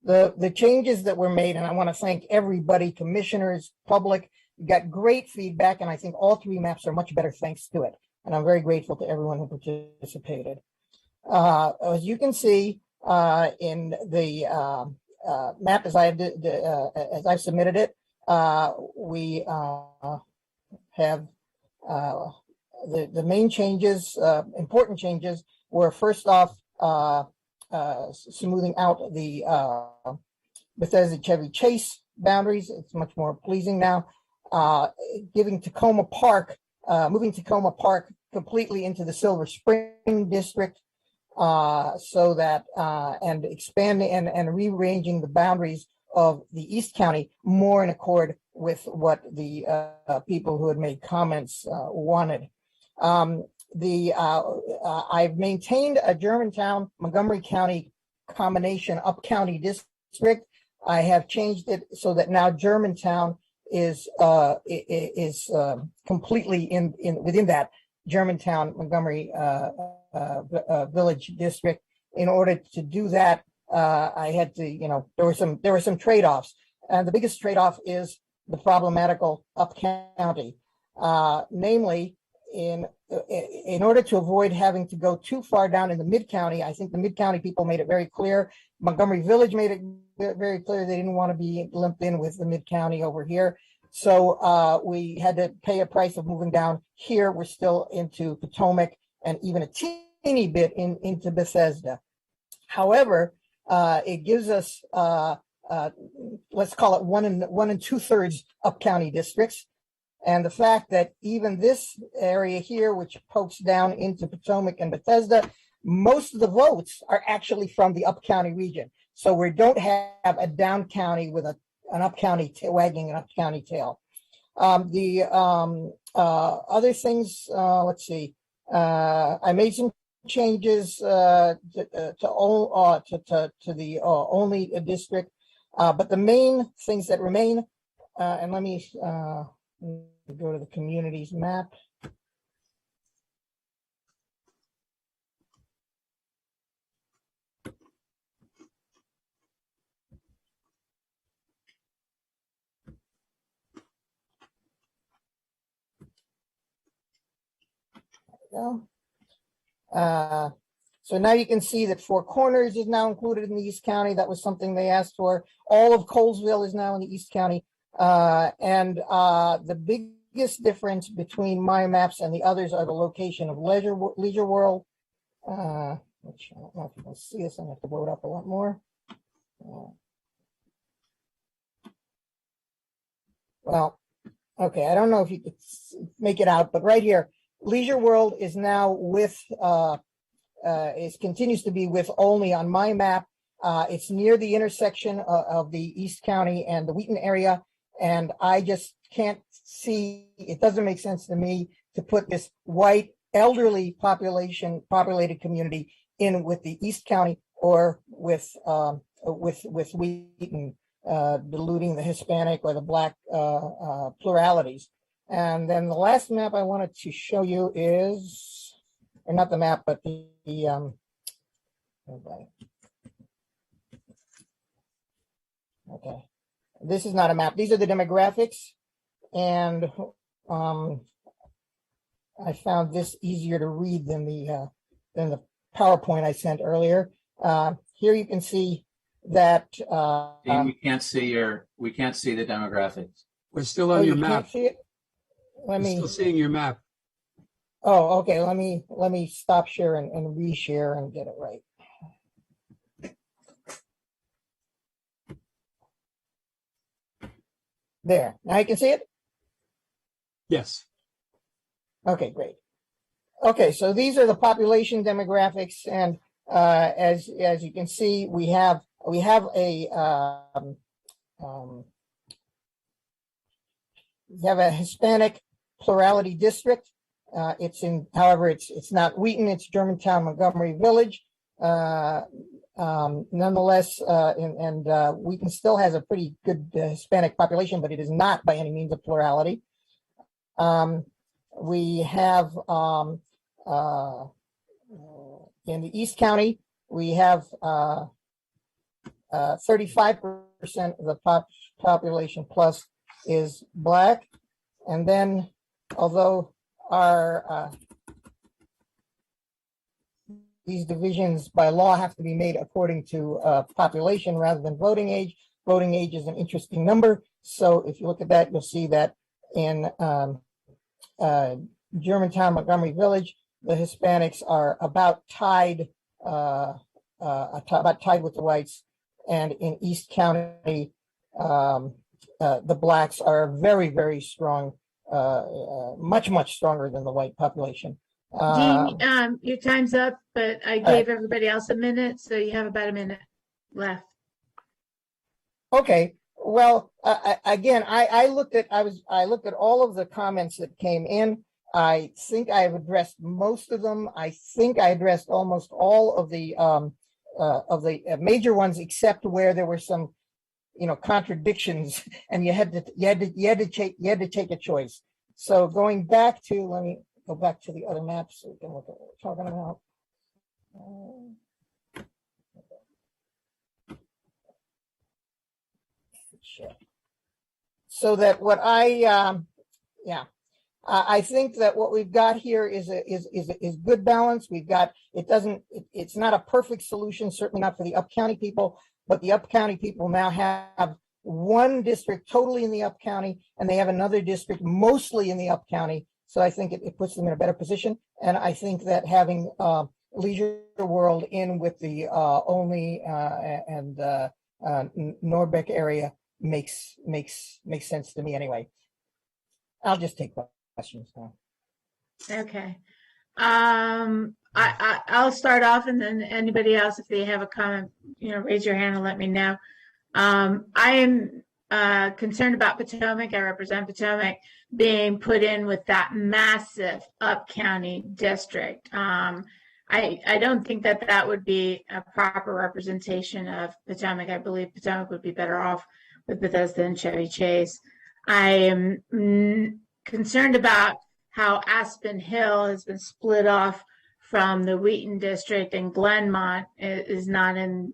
The changes that were made, and I want to thank everybody, commissioners, public, you got great feedback, and I think all 3 maps are much better thanks to it. And I'm very grateful to everyone who participated. As you can see in the map as I've submitted it, we have the main changes, important changes, were first off smoothing out the Bethesda Chevy Chase boundaries. It's much more pleasing now. Giving Tacoma Park, moving Tacoma Park completely into the Silver Spring district, so that and expanding and rearranging the boundaries of the East County more in accord with what the people who had made comments wanted. I've maintained a Germantown Montgomery County combination up county district. I have changed it so that now Germantown is completely within that Germantown Montgomery village district. In order to do that, I had to, there were some trade-offs, and the biggest trade-off is the problematical up county, namely in order to avoid having to go too far down in the mid county. I think the mid county people made it very clear. Montgomery Village made it very clear they didn't want to be lumped in with the mid county over here. So we had to pay a price of moving down here. We're still into Potomac and even a teeny bit into Bethesda. However, it gives us, let's call it 1 2/3 up county districts. And the fact that even this area here, which pokes down into Potomac and Bethesda, most of the votes are actually from the up county region. So we don't have a down county with an up county wagging an up county tail. The other things, let's see. I made some changes to the only district, but the main things that remain, and let me go to the communities map. So now you can see that Four Corners is now included in the East County. That was something they asked for. All of Colesville is now in the East County. And the biggest difference between my maps and the others are the location of Leisure World, which I don't know if you can see this. I have to blow it up a lot more. Well, okay, I don't know if you could make it out, but right here, Leisure World is now with, it continues to be with only on my map. It's near the intersection of the East County and the Wheaton area. And I just can't see, it doesn't make sense to me to put this white elderly populated community in with the East County or with Wheaton, diluting the Hispanic or the Black pluralities. And then the last map I wanted to show you is, or not the map, but okay. This is not a map. These are the demographics. And I found this easier to read than the PowerPoint I sent earlier. Here you can see that we can't see the demographics. We're still on your you map. can't see it? Let me Still seeing your map. Oh, okay. Let me stop share and reshare and get it right. There. Now you can see it? Yes. Okay, great. Okay, so these are the population demographics, and as you can see, we have a Hispanic plurality district. However, it's not Wheaton, it's Germantown, Montgomery Village. Nonetheless, Wheaton still has a pretty good Hispanic population, but it is not by any means a plurality. We have in the East County, we have 35% of the population plus is Black, and then although our these divisions by law have to be made according to population rather than voting age. Voting age is an interesting number. So if you look at that, you'll see that in Germantown, Montgomery Village, the Hispanics are about tied with the whites. And in East County, the Blacks are very, very strong, much stronger than the white population. Dean, your time's up, but I gave everybody else a minute, so you have about a minute left. Okay. Well, again, I looked at all of the comments that came in. I think I've addressed most of them. I think I addressed almost all of the major ones, except where there were some, contradictions, and you had to take a choice. So going back to, let me go back to the other maps so we can look at what we're talking about. So that what I think that what we've got here is good balance. We've got, it's not a perfect solution, certainly not for the up county people, but the up county people now have one district totally in the up county, and they have another district mostly in the up county. So I think it puts them in a better position. And I think that having Leisure World in with the only and Norbeck area makes sense to me anyway. I'll just take questions now. Okay. I'll start off, and then anybody else, if they have a comment, raise your hand and let me know. I am concerned about Potomac. I represent Potomac being put in with that massive up-county district. I don't think that would be a proper representation of Potomac. I believe Potomac would be better off with Bethesda and Chevy Chase. I am concerned about how Aspen Hill has been split off from the Wheaton district, and Glenmont is not in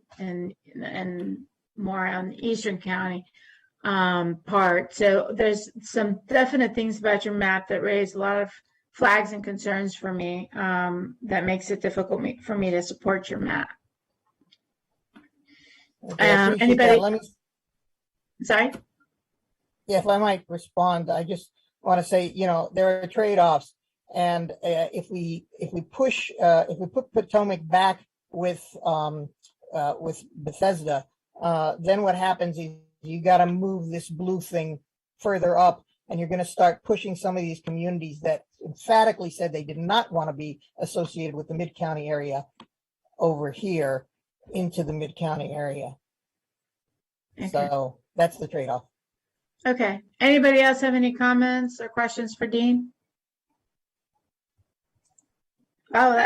more on the Eastern County part. So there's some definite things about your map that raise a lot of flags and concerns for me, that makes it difficult for me to support your map. Okay, I appreciate Anybody? that. Sorry? Yeah, if I might respond, I just want to say, there are trade-offs, and if we put Potomac back with Bethesda, then what happens is you got to move this blue thing further up, and you're going to start pushing some of these communities that emphatically said they did not want to be associated with the Mid-County area over here into the Mid-County area. Okay. So that's the trade-off. Okay. Anybody else have any comments or questions for Dean? Oh,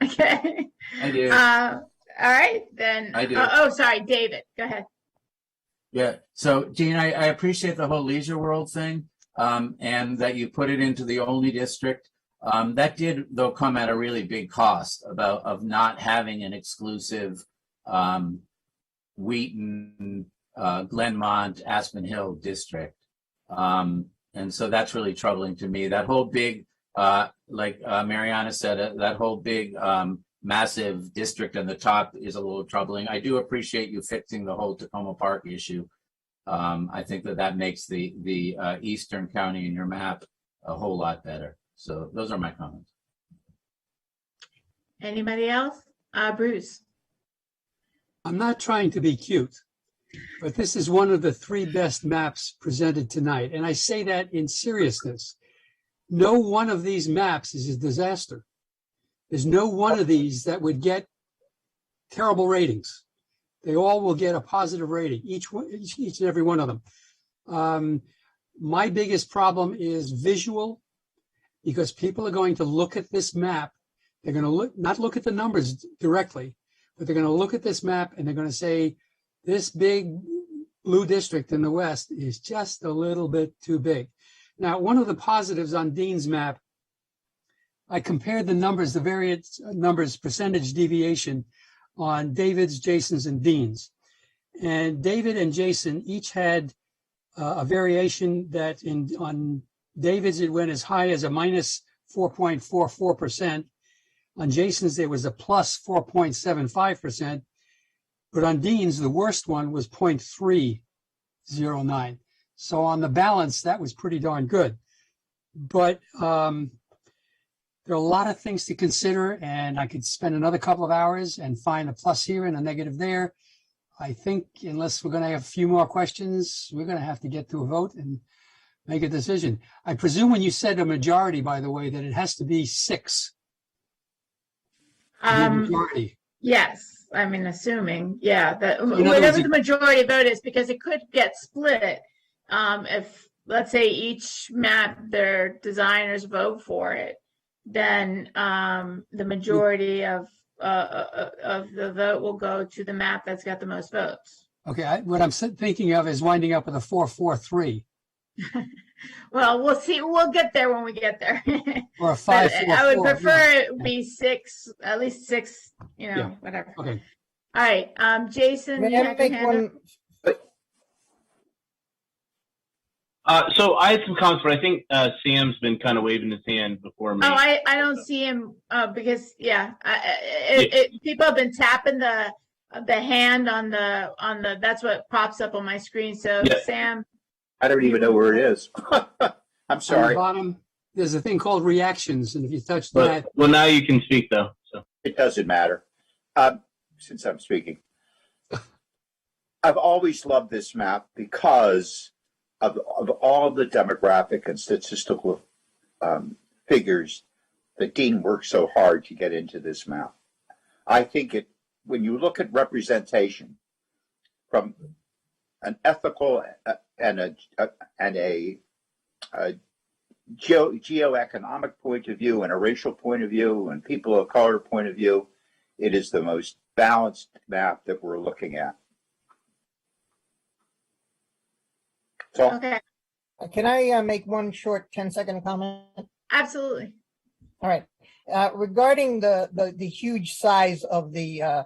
okay. I do. All right, then. I do. Sorry, David. Go ahead. Yeah. So, Dean, I appreciate the whole Leisure World thing, and that you put it into the only district. That did, though, come at a really big cost of not having an exclusive Wheaton, Glenmont, Aspen Hill district. And so that's really troubling to me. That whole big, like Mariana said, that whole big massive district on the top is a little troubling. I do appreciate you fixing the whole Tacoma Park issue. I think that makes the Eastern County in your map a whole lot better. So those are my comments. Anybody else? Bruce. I'm not trying to be cute, but this is one of the 3 best maps presented tonight. And I say that in seriousness. No one of these maps is a disaster. There's no one of these that would get terrible ratings. They all will get a positive rating, each and every one of them. My biggest problem is visual, because people are going to look at this map. They're going to not look at the numbers directly, but they're going to look at this map and they're going to say, this big blue district in the West is just a little bit too big. Now, one of the positives on Dean's map, I compared the numbers, the various numbers, percentage deviation on David's, Jason's, and Dean's. And David and Jason each had a variation that on David's, it went as high as a minus 4.44%. On Jason's, there was a plus 4.75%. But on Dean's, the worst one was 0.309. So on the balance, that was pretty darn good. But there are a lot of things to consider, and I could spend another couple of hours and find a plus here and a negative there. I think unless we're going to have a few more questions, we're going to have to get to a vote and make a decision. I presume when you said a majority, by the way, that it has to be 6. Majority. Yes, I mean, assuming, yeah, that whatever the majority vote is, because it could get split. If, let's say, each map, their designers vote for it, then the majority of the vote will go to the map that's got the most votes. Okay, what I'm thinking of is winding up with a 4-4-3. Well, we'll see. We'll get there when we get there. Or a 5-4-4. I would prefer it be 6, at least 6. Whatever. Okay. All right, Jason. May I make one? So I had some comments, but I think Sam's been kind of waving his hand before me. Oh, I don't see him because people have been tapping the hand on the that's what pops up on my screen. So Yeah. Sam. I don't even know where it is. I'm sorry. On the bottom, there's a thing called reactions, and if you touch that. Well, now you can speak though. So It doesn't matter. Since I'm speaking, I've always loved this map because of all the demographic and statistical figures that Dean worked so hard to get into this map. I think when you look at representation from an ethical and a geoeconomic point of view and a racial point of view and people of color point of view, it is the most balanced map that we're looking at. So, Okay, Can I make one short 10-second comment? absolutely. All right. Regarding the huge size of the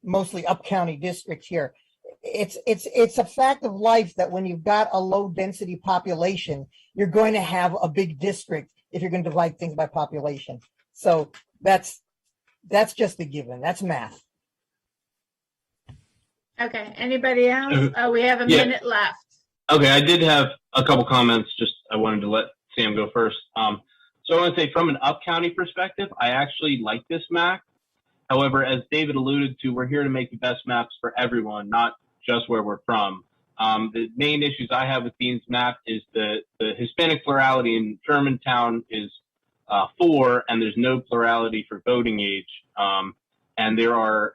mostly up county district here, it's a fact of life that when you've got a low density population, you're going to have a big district if you're going to divide things by population. So that's just a given. That's math. Okay, anybody else? We have a Yeah. minute left. Okay, I did have a couple comments. Just I wanted to let Sam go first. So I want to say from an up county perspective, I actually like this map. However, as David alluded to, we're here to make the best maps for everyone, not just where we're from. The main issues I have with Dean's map is the Hispanic plurality in Germantown is 4, and there's no plurality for voting age. And there are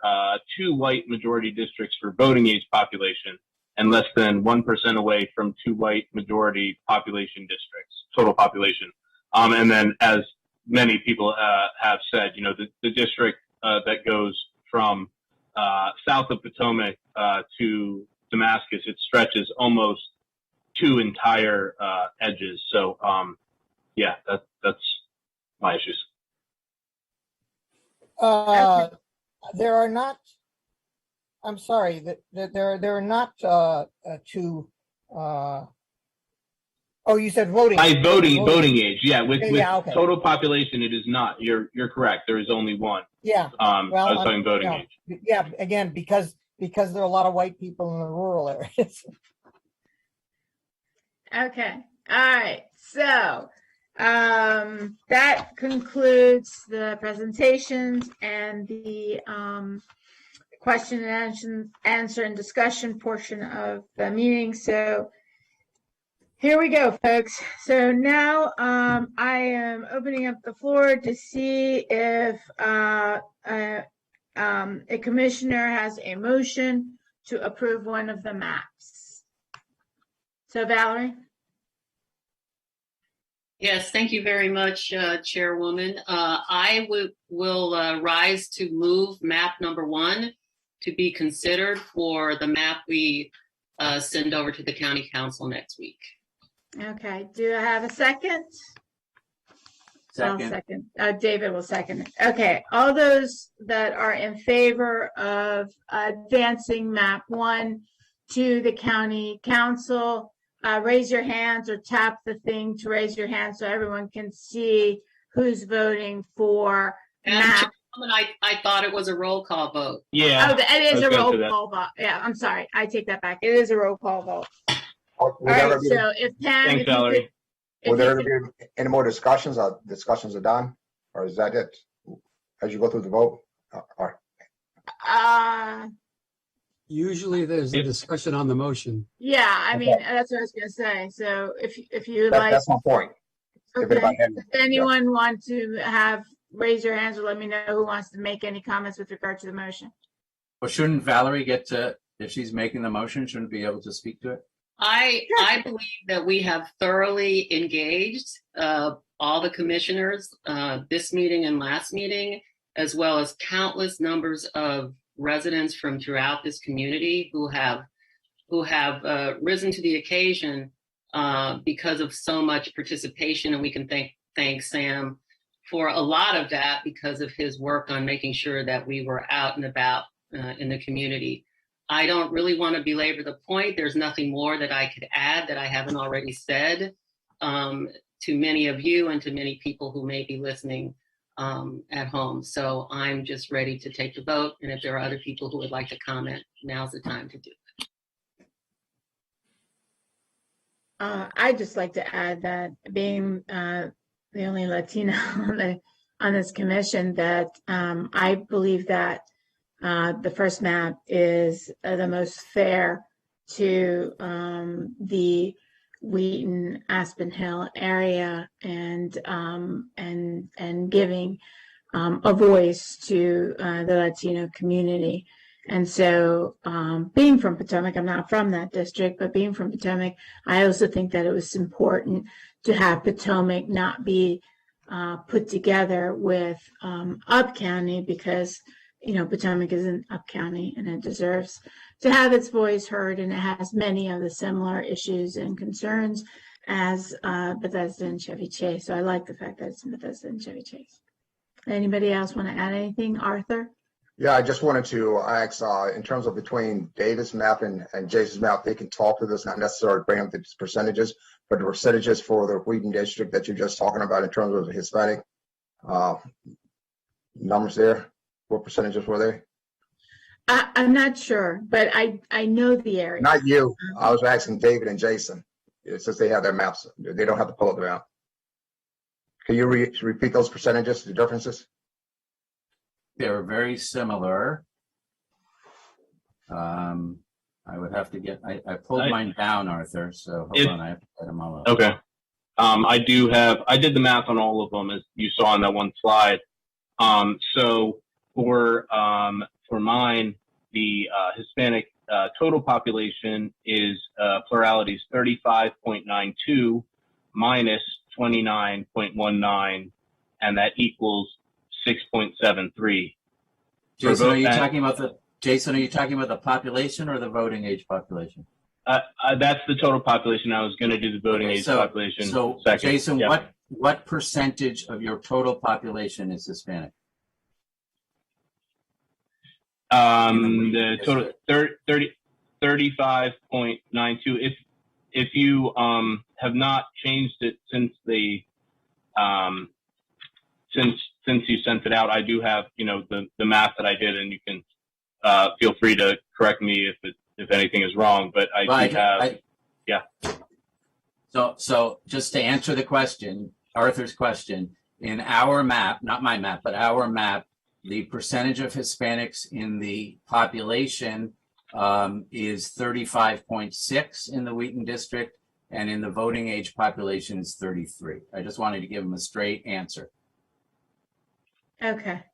2 white majority districts for voting age population, and less than 1% away from 2 white majority population districts, total population. And then, as many people have said, you know, the district that goes from south of Potomac to Damascus, it stretches almost 2 entire edges. So, yeah, that's my issues. There are not. I'm sorry. There are not 2. Oh, you said voting. Voting age. Yeah, with okay. total population, it is not. You're correct. There is only 1. Yeah. I was talking voting age. Yeah. Again, because there are a lot of white people in the rural areas. Okay, all right, so that concludes the presentations and the question and answer and discussion portion of the meeting. So here we go, folks. So now I am opening up the floor to see if a commissioner has a motion to approve one of the maps. So Valerie? Yes, thank you very much, Chairwoman. I will rise to move map number 1 to be considered for the map we send over to the County Council next week. Okay, do I have a second? Second. I'll second. David will second it. Okay, all those that are in favor of advancing map 1 to the County Council, raise your hands or tap the thing to raise your hand so everyone can see who's voting for map. I thought it was a roll call vote. Yeah. Oh, it is a roll call vote. Yeah, I'm sorry. I take that back. It is a roll call vote. All right, so if Pam, Thanks, Valerie. Will there be any more discussions? Discussions are done, or is that it? As you go through the vote, Usually there's a discussion on the motion. yeah, I mean, that's what I was gonna say. So if you like, that's my point. okay. If anyone want to raise your hands or let me know who wants to make any comments with regard to the motion. Well, shouldn't Valerie get to, if she's making the motion, shouldn't be able to speak to it? I believe that we have thoroughly engaged all the commissioners this meeting and last meeting, as well as countless numbers of residents from throughout this community who have risen to the occasion because of so much participation. And we can thank Sam for a lot of that because of his work on making sure that we were out and about in the community. I don't really want to belabor the point. There's nothing more that I could add that I haven't already said to many of you and to many people who may be listening at home. So I'm just ready to take the vote. And if there are other people who would like to comment, now's the time to do it. I'd just like to add that being the only Latina on this commission, that I believe that the first map is the most fair to the Wheaton, Aspen Hill area, and giving a voice to the Latino community. And so, being from Potomac, I'm not from that district, but being from Potomac, I also think that it was important to have Potomac not be put together with Up County, because, you know, Potomac isn't Up County and it deserves to have its voice heard, and it has many of the similar issues and concerns as Bethesda and Chevy Chase. So I like the fact that it's in Bethesda and Chevy Chase. Anybody else want to add anything? Arthur? Yeah, I just wanted to ask, in terms of between David's map and Jason's map, they can talk to this, not necessarily bring up the percentages, but the percentages for the Wheaton district that you're just talking about in terms of the Hispanic numbers there. What percentages were they? I'm not sure, but I know the area. Not you. I was asking David and Jason. Since they have their maps, they don't have to pull it out. Can you repeat those percentages, the differences? They're very similar. I would have to get, I pulled mine down, Arthur, so hold on, I have to get them all up. Okay. I did the math on all of them, as you saw on that one slide. So for mine, the Hispanic total population is plurality is 35.92 minus 29.19, and that equals 6.73. Jason, are you talking about the population or the voting age population? That's the total population. I was going to do the voting age population second. Jason, what percentage of your total population is Hispanic? The total 35.92. If you have not changed it since the since you sent it out, I do have, you know, the math that I did, and you can feel free to correct me if anything is wrong. But yeah. So just to answer the question, Arthur's question, in our map, not my map, but our map, the percentage of Hispanics in the population is 35.6 in the Wheaton district, and in the voting age population is 33. I just wanted to give him a straight answer. Okay.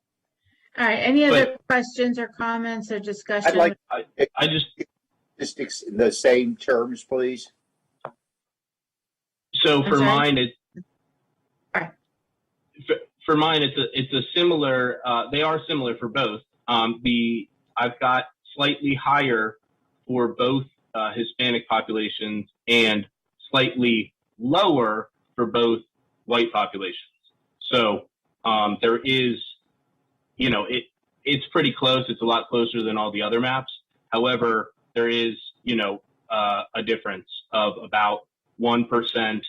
All right. Any other questions or comments or discussion? I'd like I just statistics in the same terms, please. So for mine, All right. it's a similar. They are similar for both. I've got slightly higher for both Hispanic populations and slightly lower for both white populations. So there is, you know, it's pretty close. It's a lot closer than all the other maps. However, there is, you know, a difference of about 1%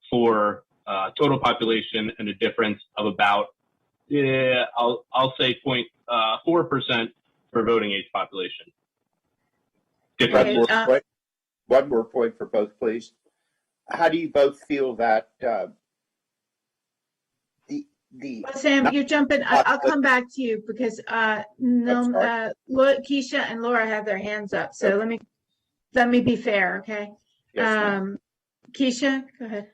for total population, and a difference of about, I'll say 0.4% for voting age population. One more point for both, please. How do you both feel that Well, Sam, you're jumping. I'll come back to you because Keisha and Laura have their hands up. So let me be fair, okay? Yes, Keisha, go ahead.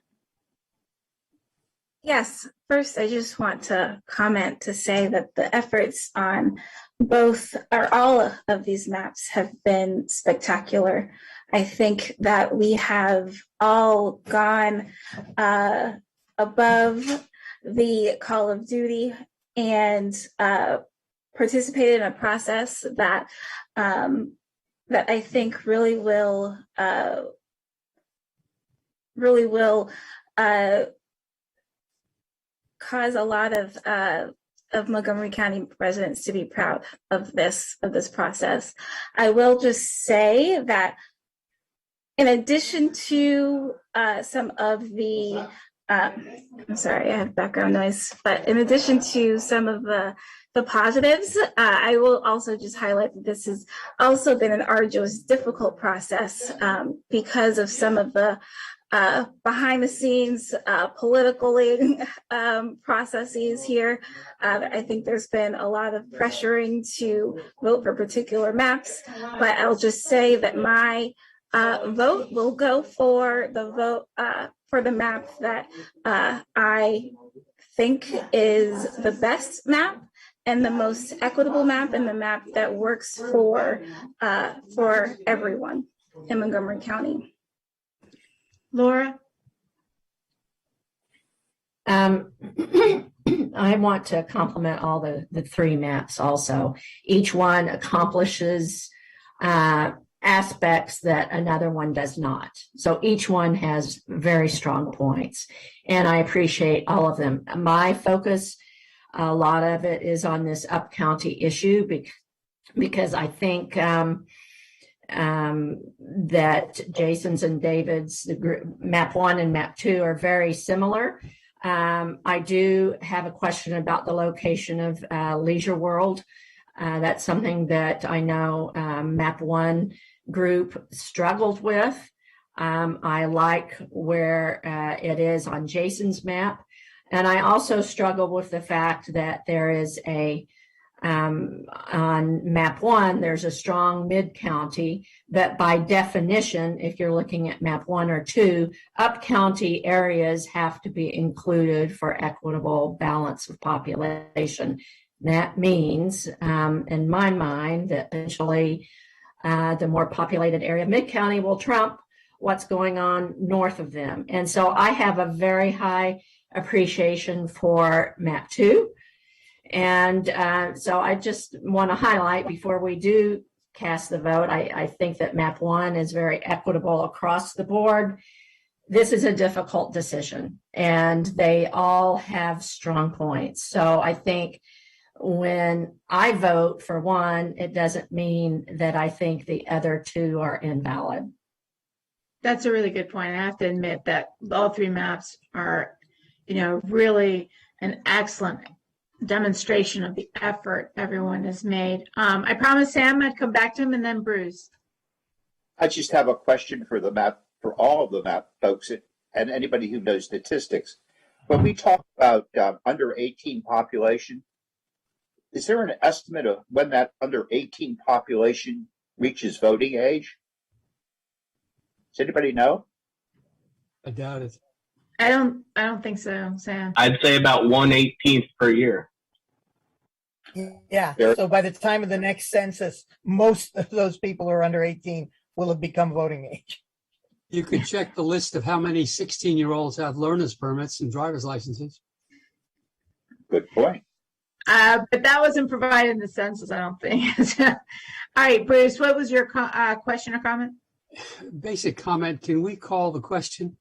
Yes, first I just want to comment to say that the efforts on all of these maps have been spectacular. I think that we have all gone above the call of duty and participated in a process that I think really will cause a lot of Montgomery County residents to be proud of this process. I will just say that in addition to some of the I'm sorry, I have background noise, but in addition to some of the positives, I will also just highlight that this has also been an arduous, difficult process because of some of the behind the scenes political processes here. I think there's been a lot of pressuring to vote for particular maps, but I'll just say that my vote will go for the map that I think is the best map and the most equitable map and the map that works for everyone in Montgomery County. Laura? I want to compliment all the three maps also. Each one accomplishes aspects that another one does not. So each one has very strong points, and I appreciate all of them. My focus, a lot of it is on this up-county issue because I think that Jason's and David's, the group, map 1 and map 2 are very similar. I do have a question about the location of Leisure World. That's something that I know map 1 group struggled with. I like where it is on Jason's map. And I also struggle with the fact that there is on map 1, there's a strong mid-county, but by definition, if you're looking at map 1 or 2, up-county areas have to be included for equitable balance of population. That means, in my mind, that eventually the more populated area of mid-county will trump what's going on north of them. And so I have a very high appreciation for map 2. And so I just want to highlight before we do cast the vote, I think that map 1 is very equitable across the board. This is a difficult decision, and they all have strong points. So I think when I vote for one, it doesn't mean that I think the other two are invalid. That's a really good point. I have to admit that all three maps are, really an excellent demonstration of the effort everyone has made. I promised Sam I'd come back to him, and then Bruce. I just have a question for the map, for all of the map folks and anybody who knows statistics. When we talk about under 18 population, is there an estimate of when that under 18 population reaches voting age? Does anybody know? I doubt it. I don't think so, Sam. I'd say about 1/18 per year. Yeah. So by the time of the next census, most of those people who are under 18 will have become voting age. You could check the list of how many 16-year-olds have learner's permits and driver's licenses. Good point. But that wasn't provided in the census, I don't think. All right, Bruce, what was your question or comment? Basic comment. Can we call the question?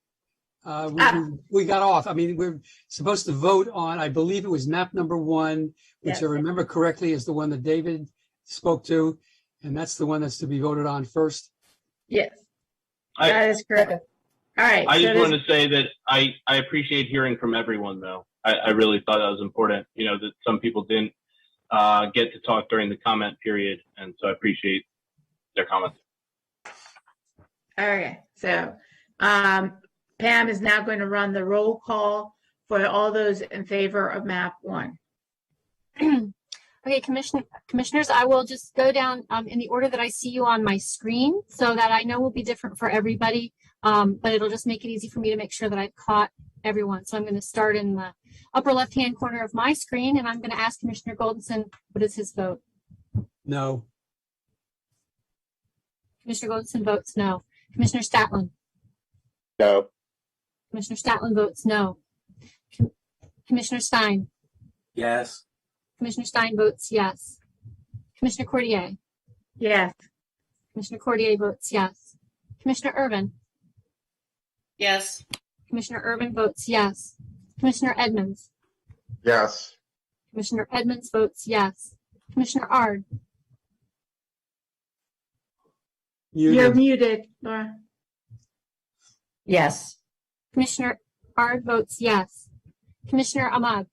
We got off. I mean, we're supposed to vote on, I believe it was map number 1, which Yes. I remember correctly is the one that David spoke to, and that's the one that's to be voted on first. Yes, that is correct. All right. I so just wanted to say that I appreciate hearing from everyone, though. I really thought that was important, that some people didn't get to talk during the comment period, and so I appreciate their comments. Okay, so Pam is now going to run the roll call for all those in favor of map 1. Okay, commissioners, I will just go down in the order that I see you on my screen, so that I know will be different for everybody, but it'll just make it easy for me to make sure that I've caught everyone. So I'm going to start in the upper left-hand corner of my screen, and I'm going to ask Commissioner Goldenson, what is his vote? No. Commissioner Goldenson votes no. Commissioner Statlin? No. Commissioner Statlin votes no. Commissioner Stein? Yes. Commissioner Stein votes yes. Commissioner Cordier? Yes. Commissioner Cordier votes yes. Commissioner Irvin? Yes. Commissioner Irvin votes yes. Commissioner Edmonds? Yes. Commissioner Edmonds votes yes. Commissioner Ard? You're muted, Laura. Yes. Commissioner Ard votes yes. Commissioner Ahmad?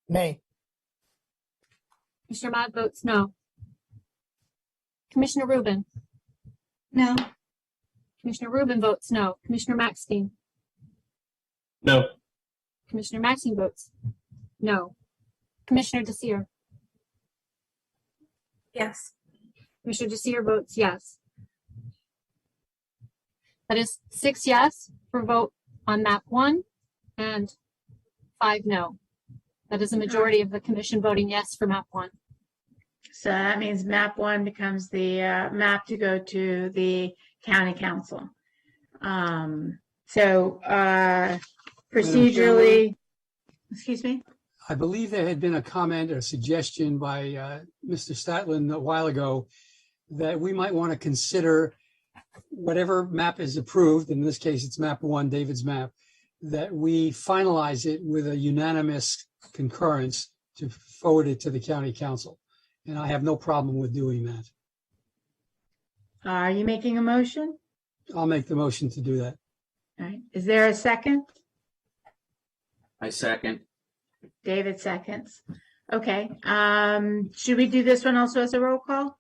Nay. Commissioner Ahmad votes no. Commissioner Rubin? No. Commissioner Rubin votes no. Commissioner Maxine? No. Commissioner Maxine votes no. Commissioner Desir? Yes. Commissioner Desir votes yes. That is 6 yes for vote on map 1 and 5 no. That is a majority of the commission voting yes for map 1. So that means map 1 becomes the map to go to the county council. Procedurally, excuse me? I believe there had been a comment or suggestion by Mr. Statland a while ago that we might want to consider whatever map is approved, in this case it's map 1, David's map, that we finalize it with a unanimous concurrence to forward it to the county council. And I have no problem with doing that. Are you making a motion? I'll make the motion to do that. All right. Is there a second? I second. David seconds. Okay. Should we do this one also as a roll call?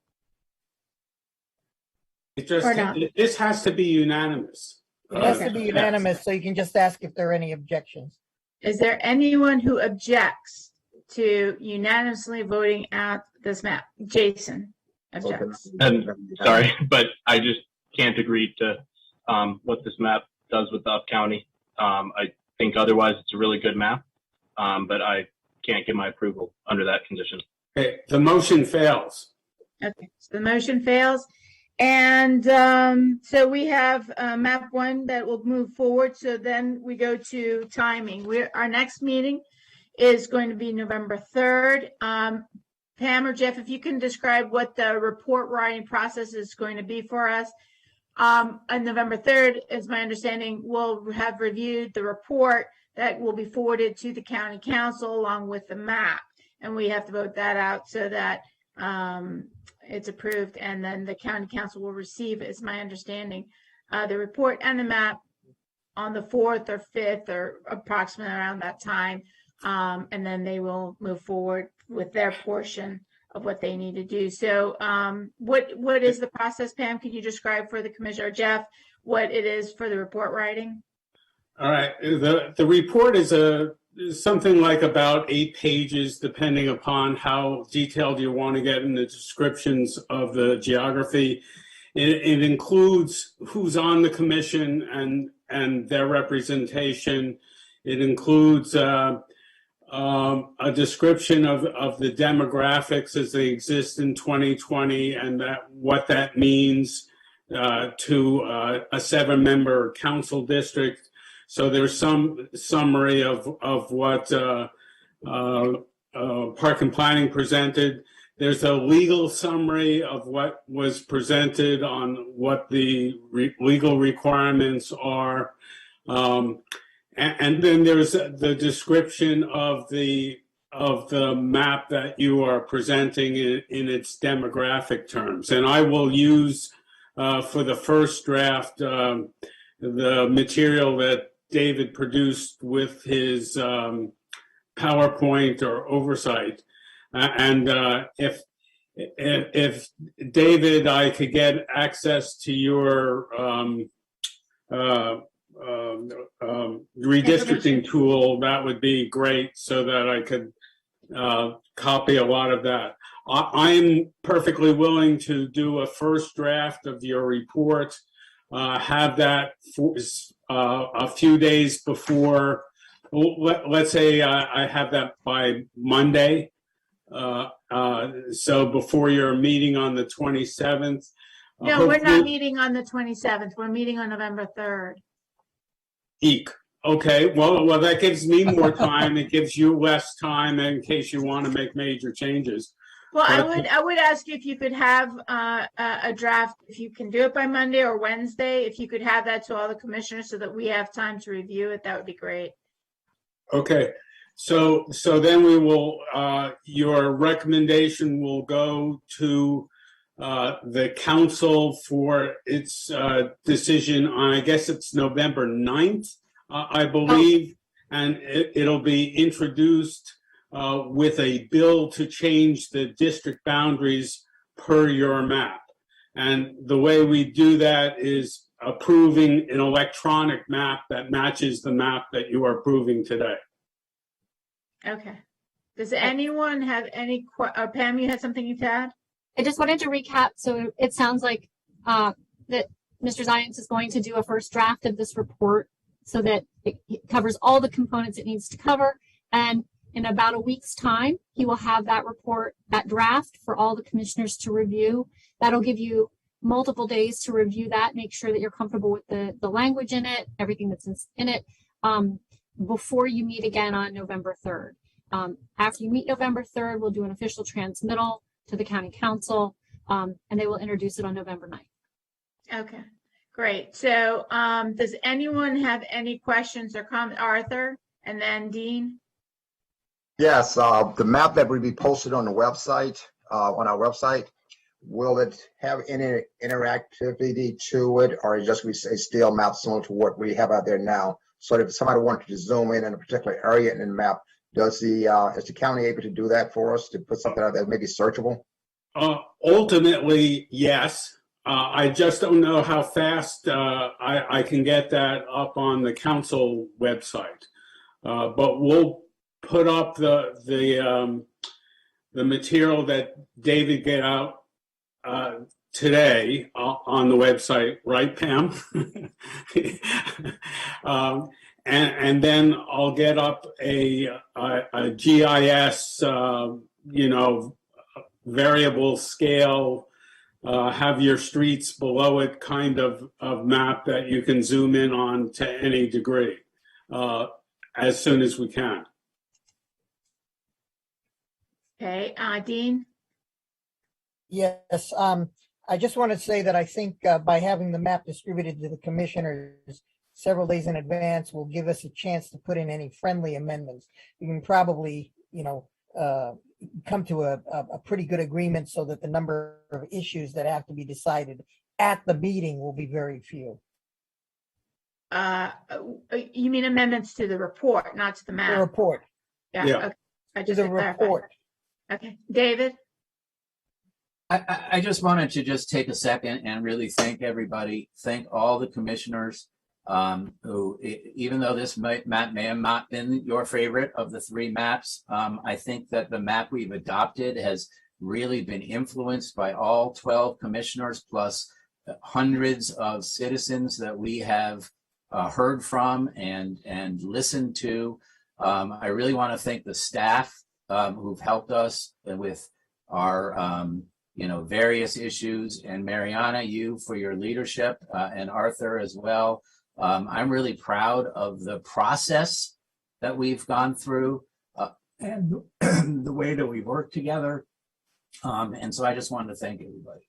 It just, Or not? this has to be unanimous. It has to be unanimous, so you can just ask if there are any objections. Is there anyone who objects to unanimously voting out this map? Jason objects. And sorry, but I just can't agree to what this map does with the Up County. I think otherwise it's a really good map, but I can't give my approval under that condition. Okay, the motion fails. Okay, so the motion fails. And so we have map 1 that will move forward. So then we go to timing. Our next meeting is going to be November 3rd. Pam or Jeff, if you can describe what the report writing process is going to be for us. On November 3rd, is my understanding, we'll have reviewed the report that will be forwarded to the county council along with the map. And we have to vote that out so that it's approved, and then the county council will receive, is my understanding, the report and the map on the 4th or 5th or approximately around that time. And then they will move forward with their portion of what they need to do. So what is the process, Pam? Can you describe for the commissioner, Jeff, what it is for the report writing? All right, the report is something like about 8 pages, depending upon how detailed you want to get in the descriptions of the geography. It includes who's on the commission and their representation. It includes a description of the demographics as they exist in 2020 and what that means to a 7-member council district. So there's some summary of what Park and Planning presented. There's a legal summary of what was presented on what the legal requirements are. And then there's the description of the map that you are presenting in its demographic terms. And I will use for the first draft the material that David produced with his PowerPoint or oversight. And if David, I could get access to your redistricting tool, that would be great, so that I could copy a lot of that. I'm perfectly willing to do a first draft of your report, have that for a few days before. Let's say I have that by Monday. So before your meeting on the 27th. No, we're not meeting on the 27th. We're meeting on November 3rd. Eek. Okay, well, that gives me more time. It gives you less time in case you want to make major changes. Well, I would ask you if you could have a draft, if you can do it by Monday or Wednesday, if you could have that to all the commissioners so that we have time to review it, that would be great. Okay, so then we will, your recommendation will go to the council for its decision on, I guess it's November 9th, I believe, and it'll be introduced with a bill to change the district boundaries per your map. And the way we do that is approving an electronic map that matches the map that you are approving today. Okay. Does anyone have any, Pam, you had something to add? I just wanted to recap. So it sounds like that Mr. Zients is going to do a first draft of this report so that it covers all the components it needs to cover. And In about a week's time, he will have that report, that draft for all the commissioners to review. That'll give you multiple days to review that, make sure that you're comfortable with the language in it, everything that's in it, before you meet again on November 3rd. After you meet November 3rd, we'll do an official transmittal to the county council, and they will introduce it on November 9th. Okay, great. So does anyone have any questions or comments? Arthur and then Dean? Yes, the map that will be posted on the website, on our website, will it have any interactivity to it, or is it just a stale map similar to what we have out there now? So if somebody wanted to zoom in a particular area in the map, is the county able to do that for us, to put something out there that may be searchable? Ultimately, yes. I just don't know how fast I can get that up on the council website. But we'll put up the material that David get out today on the website, right, Pam? And then I'll get up a GIS, variable scale, have your streets below it kind of map that you can zoom in on to any degree as soon as we can. Okay, Dean? Yes, I just want to say that I think by having the map distributed to the commissioners several days in advance will give us a chance to put in any friendly amendments. You can probably, come to a pretty good agreement so that the number of issues that have to be decided at the meeting will be very few. You mean amendments to the report, not to the map? The report. Yeah. Yeah. Okay. I To just the to clarify. report. Okay, David? I just wanted to just take a second and really thank everybody, thank all the commissioners who, even though this map may have not been your favorite of the three maps, I think that the map we've adopted has really been influenced by all 12 commissioners plus hundreds of citizens that we have heard from and listened to. I really want to thank the staff who've helped us with our various issues, and Mariana, you for your leadership, and Arthur as well. I'm really proud of the process that we've gone through and the way that we work together. And so I just wanted to thank everybody.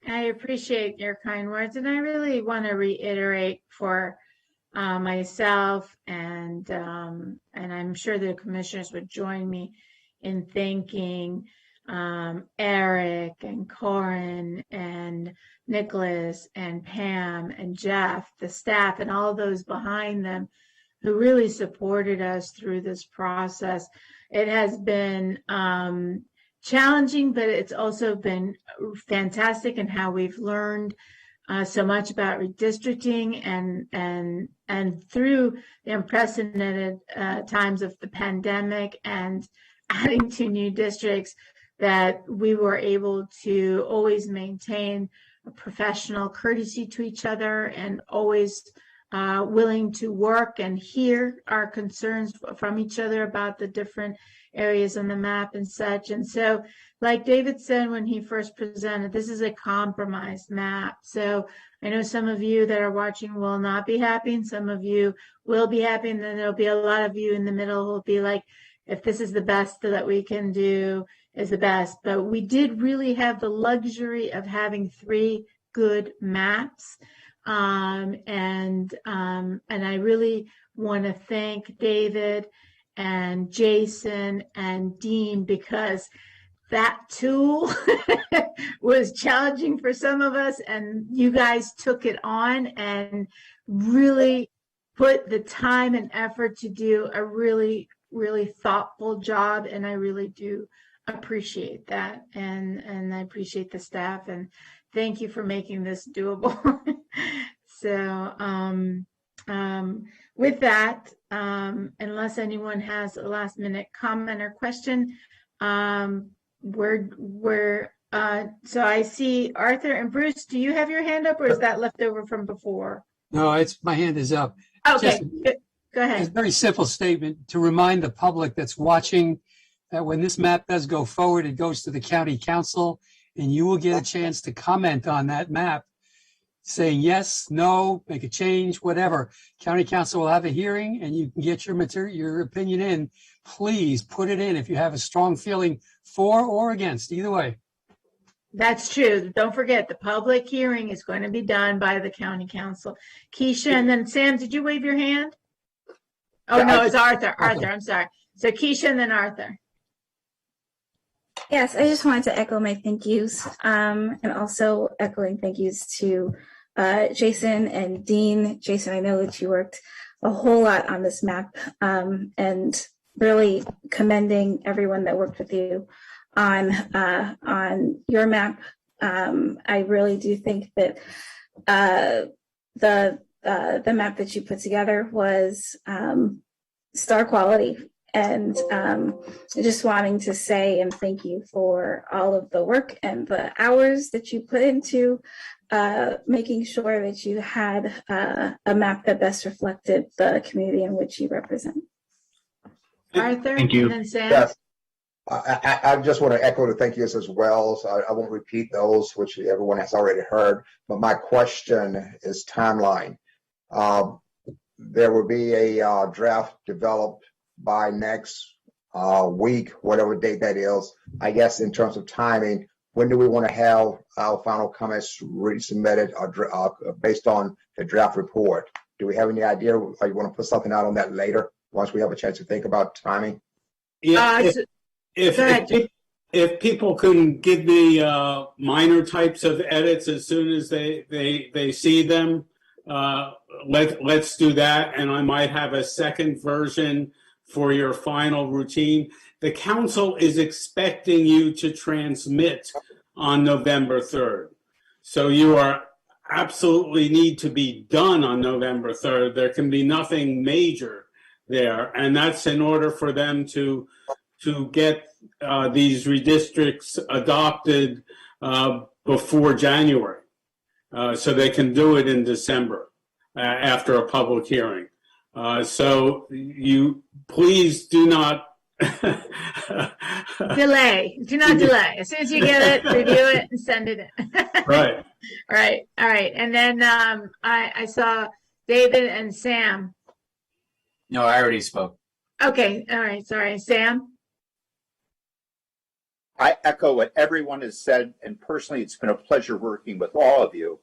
I appreciate your kind words, and I really want to reiterate for myself, and I'm sure the commissioners would join me in thanking Eric and Corin and Nicholas and Pam and Jeff, the staff, and all those behind them who really supported us through this process. It has been challenging, but it's also been fantastic in how we've learned so much about redistricting and through the unprecedented times of the pandemic and adding to new districts, that we were able to always maintain a professional courtesy to each other and always willing to work and hear our concerns from each other about the different areas on the map and such. And so, like David said when he first presented, this is a compromised map. So I know some of you that are watching will not be happy, and some of you will be happy, and then there'll be a lot of you in the middle who will be like, if this is the best that we can do, is the best. But we did really have the luxury of having three good maps. And I really want to thank David and Jason and Dean, because that tool was challenging for some of us, and you guys took it on and really put the time and effort to do a really, really thoughtful job. And I really do appreciate that. And I appreciate the staff, and thank you for making this doable. So with that, unless anyone has a last minute comment or question, so I see Arthur and Bruce. Do you have your hand up, or is that left over from before? No, my hand is up. Okay, Go It's a ahead. very simple statement to remind the public that's watching that when this map does go forward, it goes to the county council, and you will get a chance to comment on that map, saying yes, no, make a change, whatever. County council will have a hearing, and you can get your material, your opinion in. Please put it in if you have a strong feeling for or against, either way. That's true. Don't forget, the public hearing is going to be done by the county council. Keisha, and then Sam, did you wave your hand? Oh, Yeah, no, I- it's Arthur. Arthur. Arthur, I'm sorry. So Keisha and then Arthur. Yes, I just wanted to echo my thank yous, and also echoing thank yous to Jason and Dean. Jason, I know that you worked a whole lot on this map, and really commending everyone that worked with you on your map. I really do think that the map that you put together was star quality. And just wanting to say and thank you for all of the work and the hours that you put into making sure that you had a map that best reflected the community in which you represent. Arthur, Thank you. and then Sam. Yes. I just want to echo the thank yous as well. So I won't repeat those, which everyone has already heard. But my question is timeline. There will be a draft developed by next week, whatever date that is. I guess in terms of timing, when do we want to have our final comments resubmitted based on the draft report? Do we have any idea? Or you want to put something out on that later once we have a chance to think about timing? Yeah, Go ahead. if people can give me minor types of edits as soon as they see them, let's do that. And I might have a second version for your final routine. The council is expecting you to transmit on November 3rd. So you are absolutely need to be done on November 3rd. There can be nothing major there. And that's in order for them to get these redistricts adopted before January. So they can do it in December after a public hearing. So you please do not Delay. Do not delay. As soon as you get it, review it and send it in. Right. All right. And then I saw David and Sam. No, I already spoke. Okay. All right. Sorry. Sam? I echo what everyone has said, and personally, it's been a pleasure working with all of you.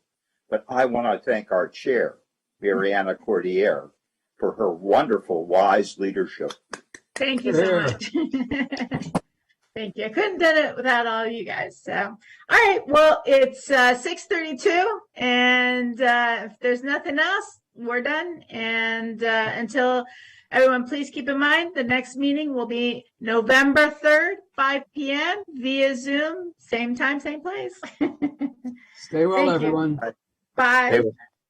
But I want to thank our chair, Mariana Cordier, for her wonderful, wise leadership. Thank you so much. Thank you. I couldn't do it without all you guys. So, all right. Well, it's 6:32, and if there's nothing else, we're done. And until everyone, please keep in mind the next meeting will be November 3rd, 5 p.m. via Zoom. Same time, same place. Stay well, Thank you. everyone. Bye. They will